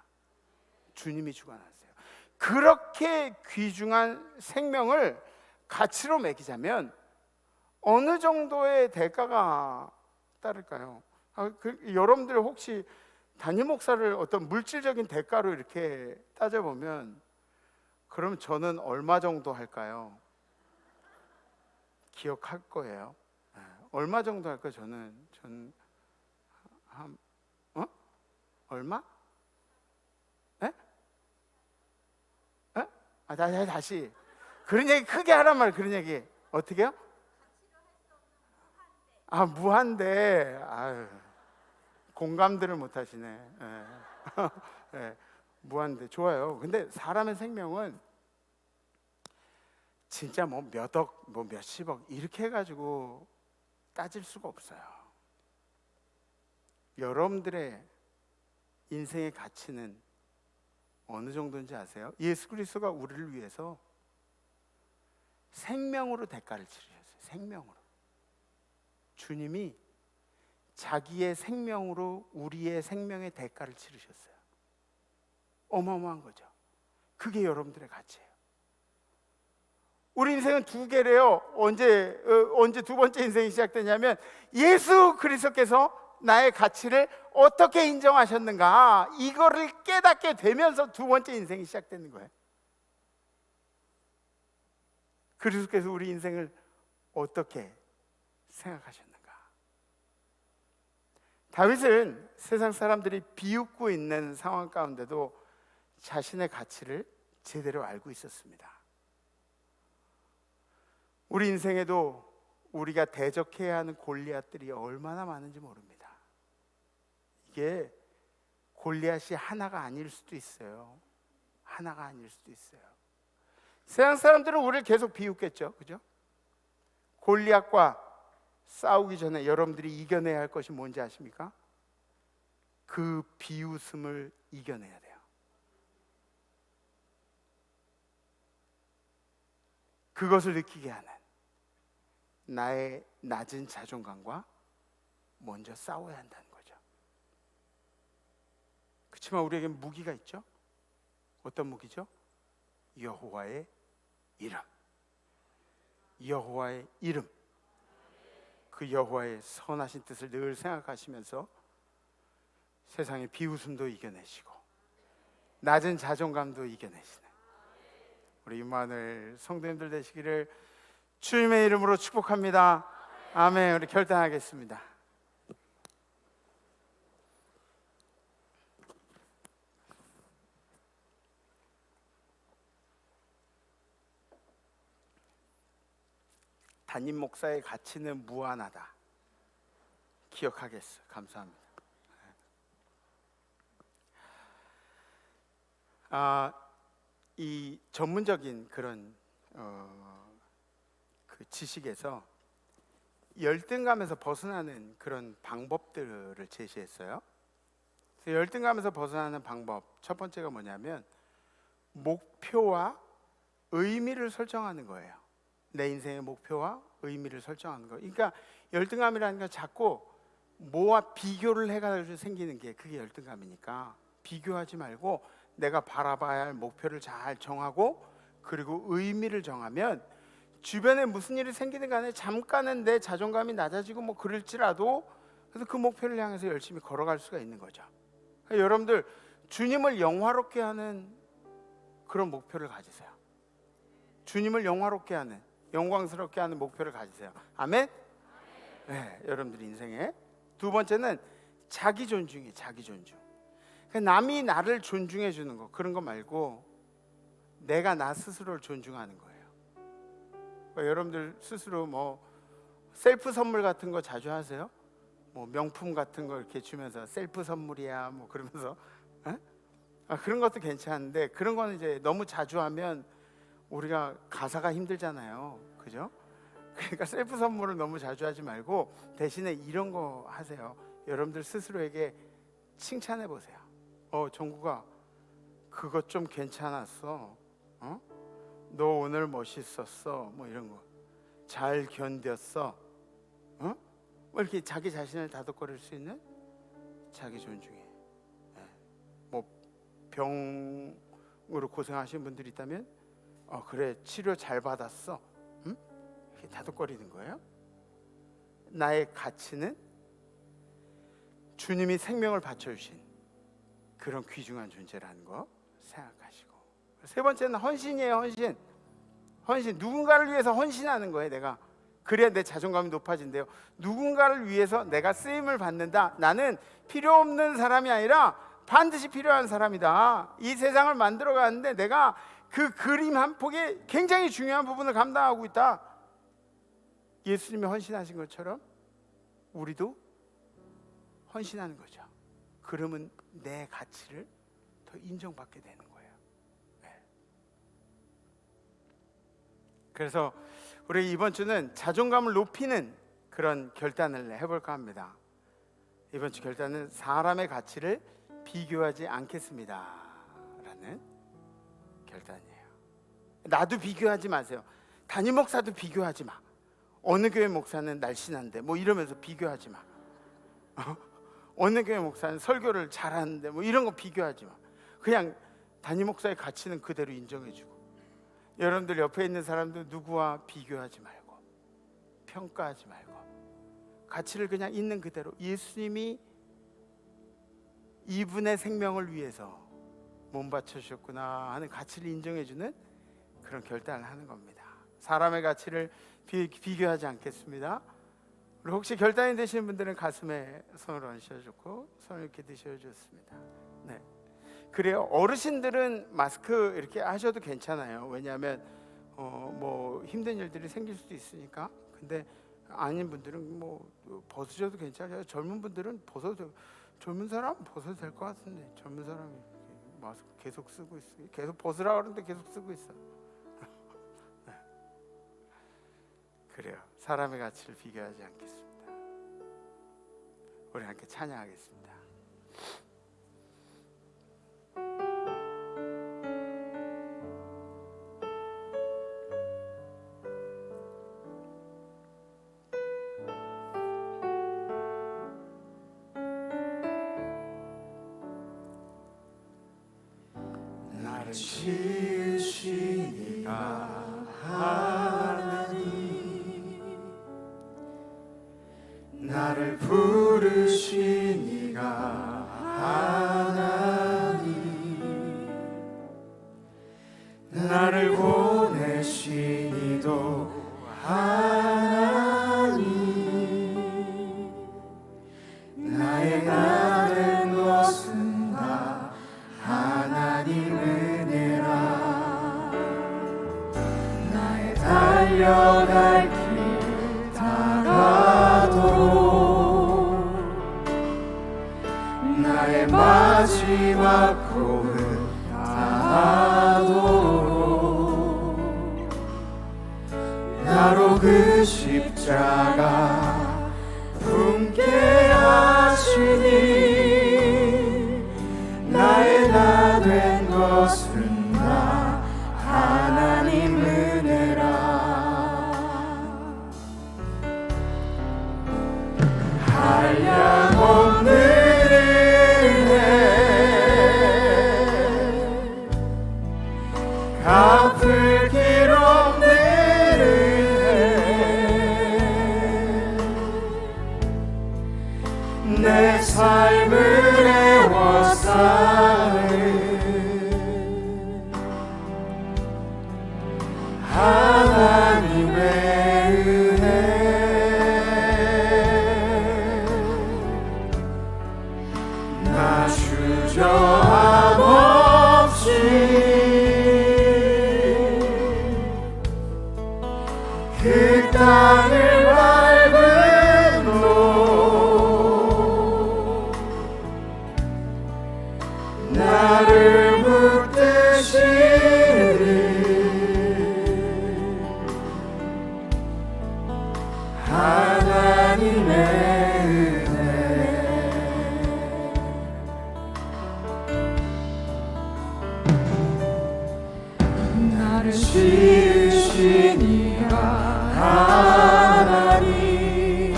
주님이 주관하세요. 그렇게 귀중한 생명을 가치로 매기자면 어느 정도의 대가가 따를까요? 여러분들 혹시 담임 목사를 어떤 물질적인 대가로 이렇게 따져보면 그럼 저는 얼마 정도 할까요? 기억할 거예요. 얼마 정도 할까요? 저는 얼마? 다시 그런 얘기 크게 하란 말. 그런 얘기 어떻게요? 무한대. 공감들을 못 하시네. 네, 무한대 좋아요. 근데 사람의 생명은 진짜 뭐 몇억, 뭐 몇십억 이렇게 해가지고 따질 수가 없어요. 여러분들의 인생의 가치는 어느 정도인지 아세요? 예수 그리스도가 우리를 위해서 생명으로 대가를 치르셨어요. 생명으로. 주님이 자기의 생명으로 우리의 생명의 대가를 치르셨어요. 어마어마한 거죠. 그게 여러분들의 가치예요. 우리 인생은 2개래요. 언제 두 번째 인생이 시작되냐면 예수 그리스도께서 나의 가치를 어떻게 인정하셨는가, 이거를 깨닫게 되면서 두 번째 인생이 시작되는 거예요. 그리스도께서 우리 인생을 어떻게 생각하셨는가. 다윗은 세상 사람들이 비웃고 있는 상황 가운데도 자신의 가치를 제대로 알고 있었습니다. 우리 인생에도 우리가 대적해야 하는 골리앗들이 얼마나 많은지 모릅니다. 이게 골리앗이 하나가 아닐 수도 있어요. 하나가 아닐 수도 있어요. 세상 사람들은 우리를 계속 비웃겠죠, 그죠? 골리앗과 싸우기 전에 여러분들이 이겨내야 할 것이 뭔지 아십니까? 그 비웃음을 이겨내야 돼요. 그것을 느끼게 하는 나의 낮은 자존감과 먼저 싸워야 한다는 거죠. 그렇지만 우리에겐 무기가 있죠. 어떤 무기죠? 여호와의 이름. 여호와의 이름. 그 여호와의 선하신 뜻을 늘 생각하시면서 세상의 비웃음도 이겨내시고 낮은 자존감도 이겨내시는 우리 임마누엘 성도님들 되시기를 주님의 이름으로 축복합니다. 아멘. 우리 결단하겠습니다. 담임 목사의 가치는 무한하다. 기억하겠어. 감사합니다. 이 전문적인 그런 그 지식에서 열등감에서 벗어나는 그런 방법들을 제시했어요. 그래서 열등감에서 벗어나는 방법 첫 번째가 뭐냐면 목표와 의미를 설정하는 거예요. 내 인생의 목표와 의미를 설정하는 거. 그러니까 열등감이라는 건 자꾸 뭐와 비교를 해가지고 생기는 게 그게 열등감이니까 비교하지 말고 내가 바라봐야 할 목표를 잘 정하고 그리고 의미를 정하면 주변에 무슨 일이 생기든 간에 잠깐은 내 자존감이 낮아지고 뭐 그럴지라도 그래서 그 목표를 향해서 열심히 걸어갈 수가 있는 거죠. 그러니까 여러분들 주님을 영화롭게 하는 그런 목표를 가지세요. 주님을 영화롭게 하는 영광스럽게 하는 목표를 가지세요. 아멘? 네, 여러분들 인생에 두 번째는 자기 존중이에요. 자기 존중. 그러니까 남이 나를 존중해 주는 거 그런 거 말고 내가 나 스스로를 존중하는 거예요. 그러니까 여러분들 스스로 뭐 셀프 선물 같은 거 자주 하세요? 뭐 명품 같은 거 이렇게 주면서 셀프 선물이야 뭐 그러면서 그런 것도 괜찮은데 그런 거는 이제 너무 자주 하면 우리가 가사가 힘들잖아요. 그죠? 그러니까 셀프 선물을 너무 자주 하지 말고 대신에 이런 거 하세요. 여러분들 스스로에게 칭찬해 보세요. 정국아 그것 좀 괜찮았어. 너 오늘 멋있었어. 뭐 이런 거. 잘 견뎠어. 뭐 이렇게 자기 자신을 다독거릴 수 있는 자기 존중해. 뭐 병으로 고생하시는 분들이 있다면 그래 치료 잘 받았어. 이렇게 다독거리는 거예요. 나의 가치는 주님이 생명을 바쳐주신 그런 귀중한 존재라는 거 생각하시고 세 번째는 헌신이에요. 헌신 누군가를 위해서 헌신하는 거예요. 내가 그래야 내 자존감이 높아진대요. 누군가를 위해서 내가 쓰임을 받는다. 나는 필요 없는 사람이 아니라 반드시 필요한 사람이다. 이 세상을 만들어 가는데 내가 그 그림 한 폭에 굉장히 중요한 부분을 감당하고 있다. 예수님이 헌신하신 것처럼 우리도 헌신하는 거죠. 그러면 내 가치를 더 인정받게 되는 거예요. 그래서 우리 이번 주는 자존감을 높이는 그런 결단을 해볼까 합니다. 이번 주 결단은 사람의 가치를 비교하지 않겠습니다 라는 결단이에요. 나도 비교하지 마세요. 담임 목사도 비교하지 마. 어느 교회 목사는 날씬한데 뭐 이러면서 비교하지 마. 어느 교회 목사는 설교를 잘하는데 뭐 이런 거 비교하지 마. 그냥 담임 목사의 가치는 그대로 인정해주고 여러분들 옆에 있는 사람도 누구와 비교하지 말고 평가하지 말고 가치를 그냥 있는 그대로 예수님이 이분의 생명을 위해서 몸 바쳐주셨구나 하는 가치를 인정해주는 그런 결단을 하는 겁니다. 사람의 가치를 비교하지 않겠습니다. 그리고 혹시 결단이 되시는 분들은 가슴에 손을 얹으셔주고 손을 이렇게 드셔주셨습니다. 네. 그래요. 어르신들은 마스크 이렇게 하셔도 괜찮아요. 왜냐하면 뭐 힘든 일들이 생길 수도 있으니까. 근데 아닌 분들은 뭐 벗으셔도 괜찮아요. 젊은 분들은 벗어도, 젊은 사람 벗어도 될 것 같은데 젊은 사람이 마스크 계속 쓰고 있어요. 계속 벗으라 그러는데 계속 쓰고 있어. 네. 그래요. 사람의 가치를 비교하지 않겠습니다. 우리 함께 찬양하겠습니다. 나를 지으신 이가 하나님, 나를 부르신 이가 하나님, 나를 보내신 이도 하나님, 나의 나된 것은 다 하나님 은혜라. 나의 달려갈 길 다가도록, 나의 마지막 고백 다하도록, 나로 그 십자가 품게 하시니, 나의 나 된 것은 다 하나님 은혜라. 한량없는 은혜, 갚을 길 없는 은혜, 내 삶을 애워싸는 하나님의 은혜. 나 주저함 없이 그 땅을 밟은 로 나를 붙드시리 하나님의 은혜. 나를 지으신 이가 하나님,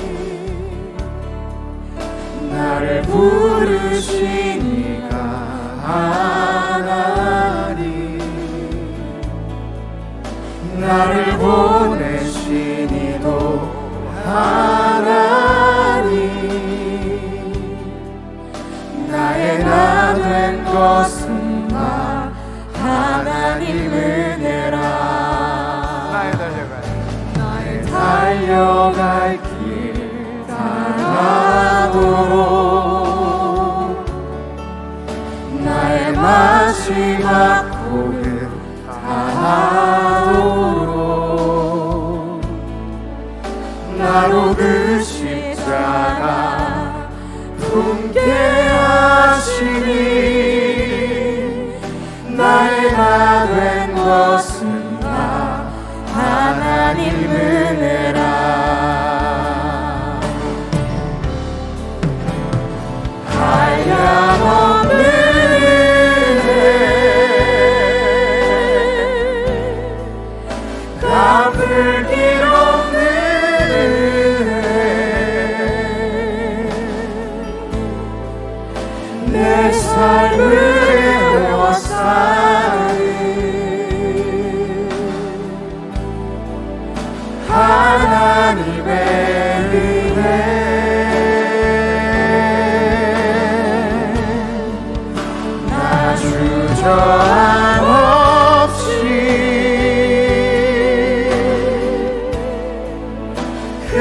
나를 부르신 이가 하나님, 나를 보내신 이도 하나님, 나의 나 된 것은 다 하나님 은혜라. 나의 달려갈 길 다가도록, 나의 마지막 고백 다하도록, 나로 그 십자가 품게 하시니, 나의 나 된 것은 다 하나님 은혜라. 한량없는 은혜, 갚을 길 없는 은혜, 내 삶을 애워싸는 하나님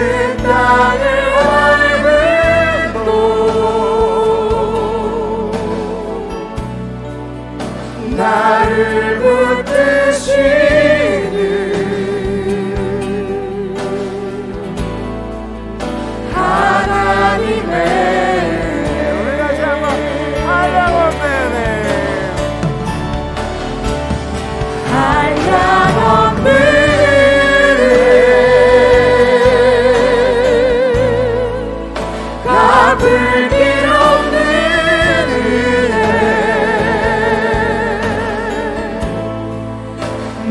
그 땅을 밟음도 나를 붙드시는 하나님의 우리 다시 한번 한량없는 갚을 길 없는 은혜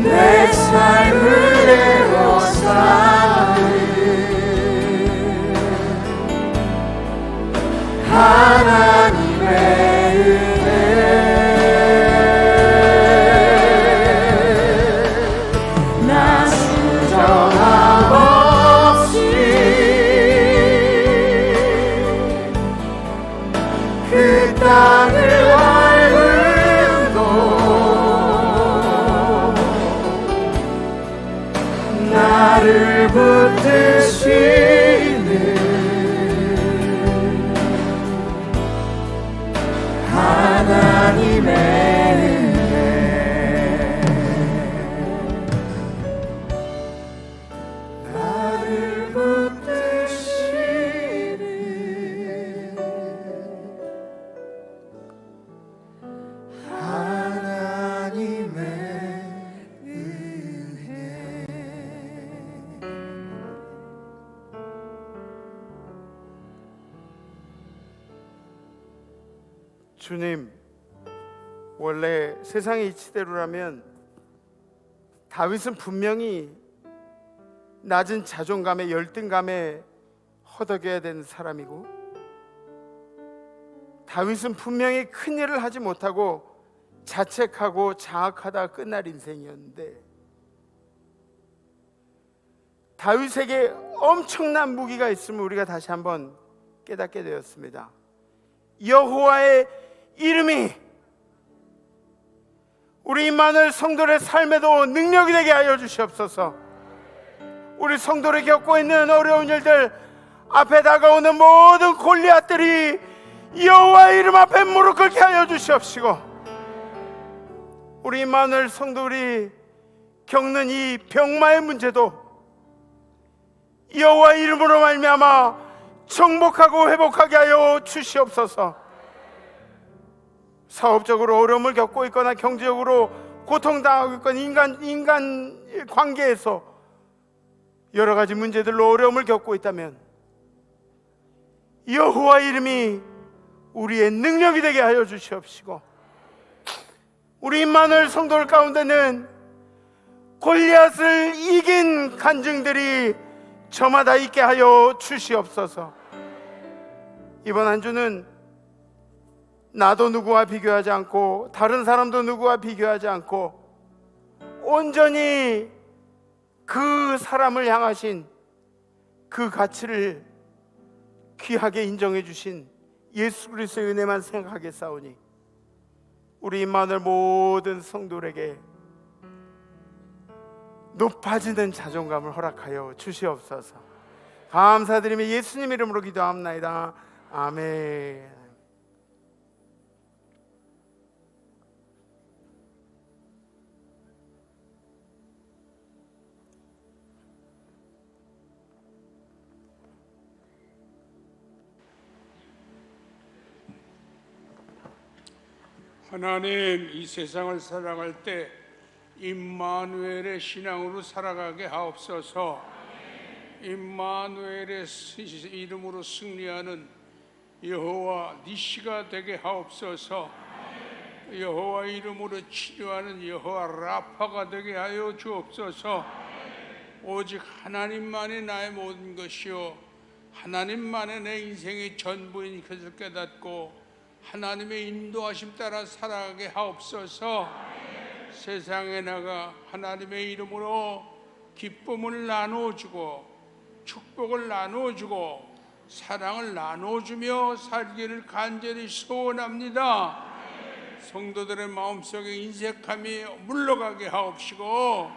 내 삶을 에워싸는 하나님의 은혜 나 수정함 없이 그 땅을 밟음도 나를 붙드시는 하나님의 은혜 나를 붙드시는 하나님의 은혜 주님, 원래 세상의 이치대로라면 다윗은 분명히 낮은 자존감에 열등감에 허덕여야 되는 사람이고, 다윗은 분명히 큰 일을 하지 못하고 자책하고 장악하다가 끝날 인생이었는데, 다윗에게 엄청난 무기가 있음을 우리가 다시 한번 깨닫게 되었습니다. 여호와의 이름이 우리 임마누엘 성도의 삶에도 능력이 되게 하여 주시옵소서. 우리 성도를 겪고 있는 어려운 일들 앞에 다가오는 모든 골리앗들이 여호와의 이름 앞에 무릎 꿇게 하여 주시옵시고, 우리 임마누엘 성도들이 겪는 이 병마의 문제도 여호와의 이름으로 말미암아 정복하고 회복하게 하여 주시옵소서. 사업적으로 어려움을 겪고 있거나 경제적으로 고통당하고 있거나 인간 관계에서 여러 가지 문제들로 어려움을 겪고 있다면 여호와의 이름이 우리의 능력이 되게 하여 주시옵시고, 우리 임마누엘 성도들 가운데는 골리앗을 이긴 간증들이 저마다 있게 하여 주시옵소서. 이번 한 주는 나도 누구와 비교하지 않고 다른 사람도 누구와 비교하지 않고 온전히 그 사람을 향하신 그 가치를 귀하게 인정해 주신 예수 그리스도의 은혜만 생각하겠사오니, 우리 임마누엘 모든 성도들에게 높아지는 자존감을 허락하여 주시옵소서. 감사드리며 예수님 이름으로 기도합나이다. 아멘. 하나님, 이 세상을 살아갈 때 임마누엘의 신앙으로 살아가게 하옵소서. 임마누엘의 이름으로 승리하는 여호와 니시가 되게 하옵소서. 여호와 이름으로 치료하는 여호와 라파가 되게 하여 주옵소서. 오직 하나님만이 나의 모든 것이요 하나님만이 내 인생의 전부인 것을 깨닫고 하나님의 인도하심 따라 살아가게 하옵소서. 세상에 나가 하나님의 이름으로 기쁨을 나누어주고 축복을 나누어주고 사랑을 나누어주며 살기를 간절히 소원합니다. 성도들의 마음속에 인색함이 물러가게 하옵시고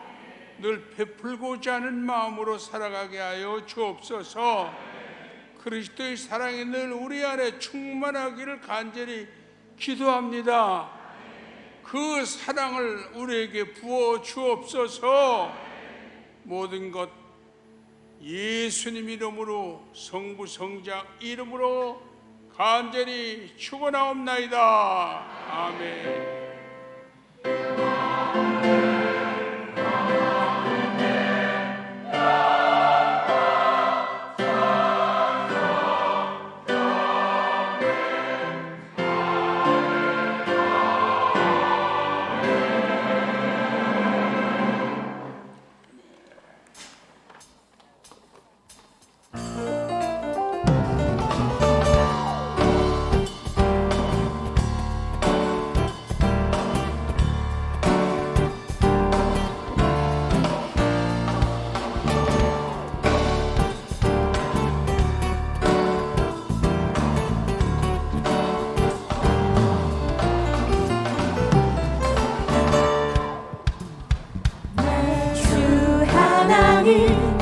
늘 베풀고자 하는 마음으로 살아가게 하여 주옵소서. 그리스도의 사랑이 늘 우리 안에 충만하기를 간절히 기도합니다. 그 사랑을 우리에게 부어 주옵소서. 모든 것 예수님 이름으로, 성부 성자 이름으로 간절히 축원하옵나이다. 아멘.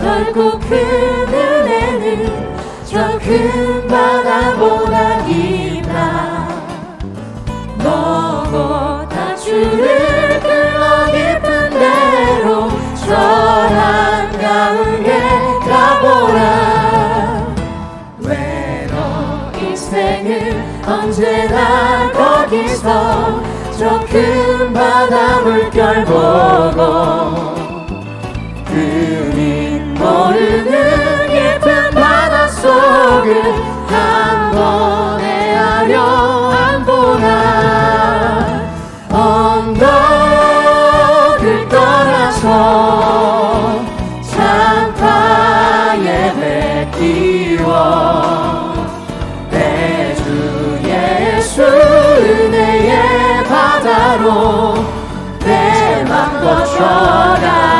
넓고 큰 은혜는 저 큰 바다보다 깊다. 너보다 주를 끌어 깊은 대로 저 한가운데 가보라. 외로 인생은 언제나 거기서 저 큰 바다 물결 보고 그림 모르는 예쁜 바닷속을 한 번에 하려 안 보나. 언덕을 떠나서 창파에 배 띄워 내 주 예수 은혜의 바다로 내 맘 거쳐가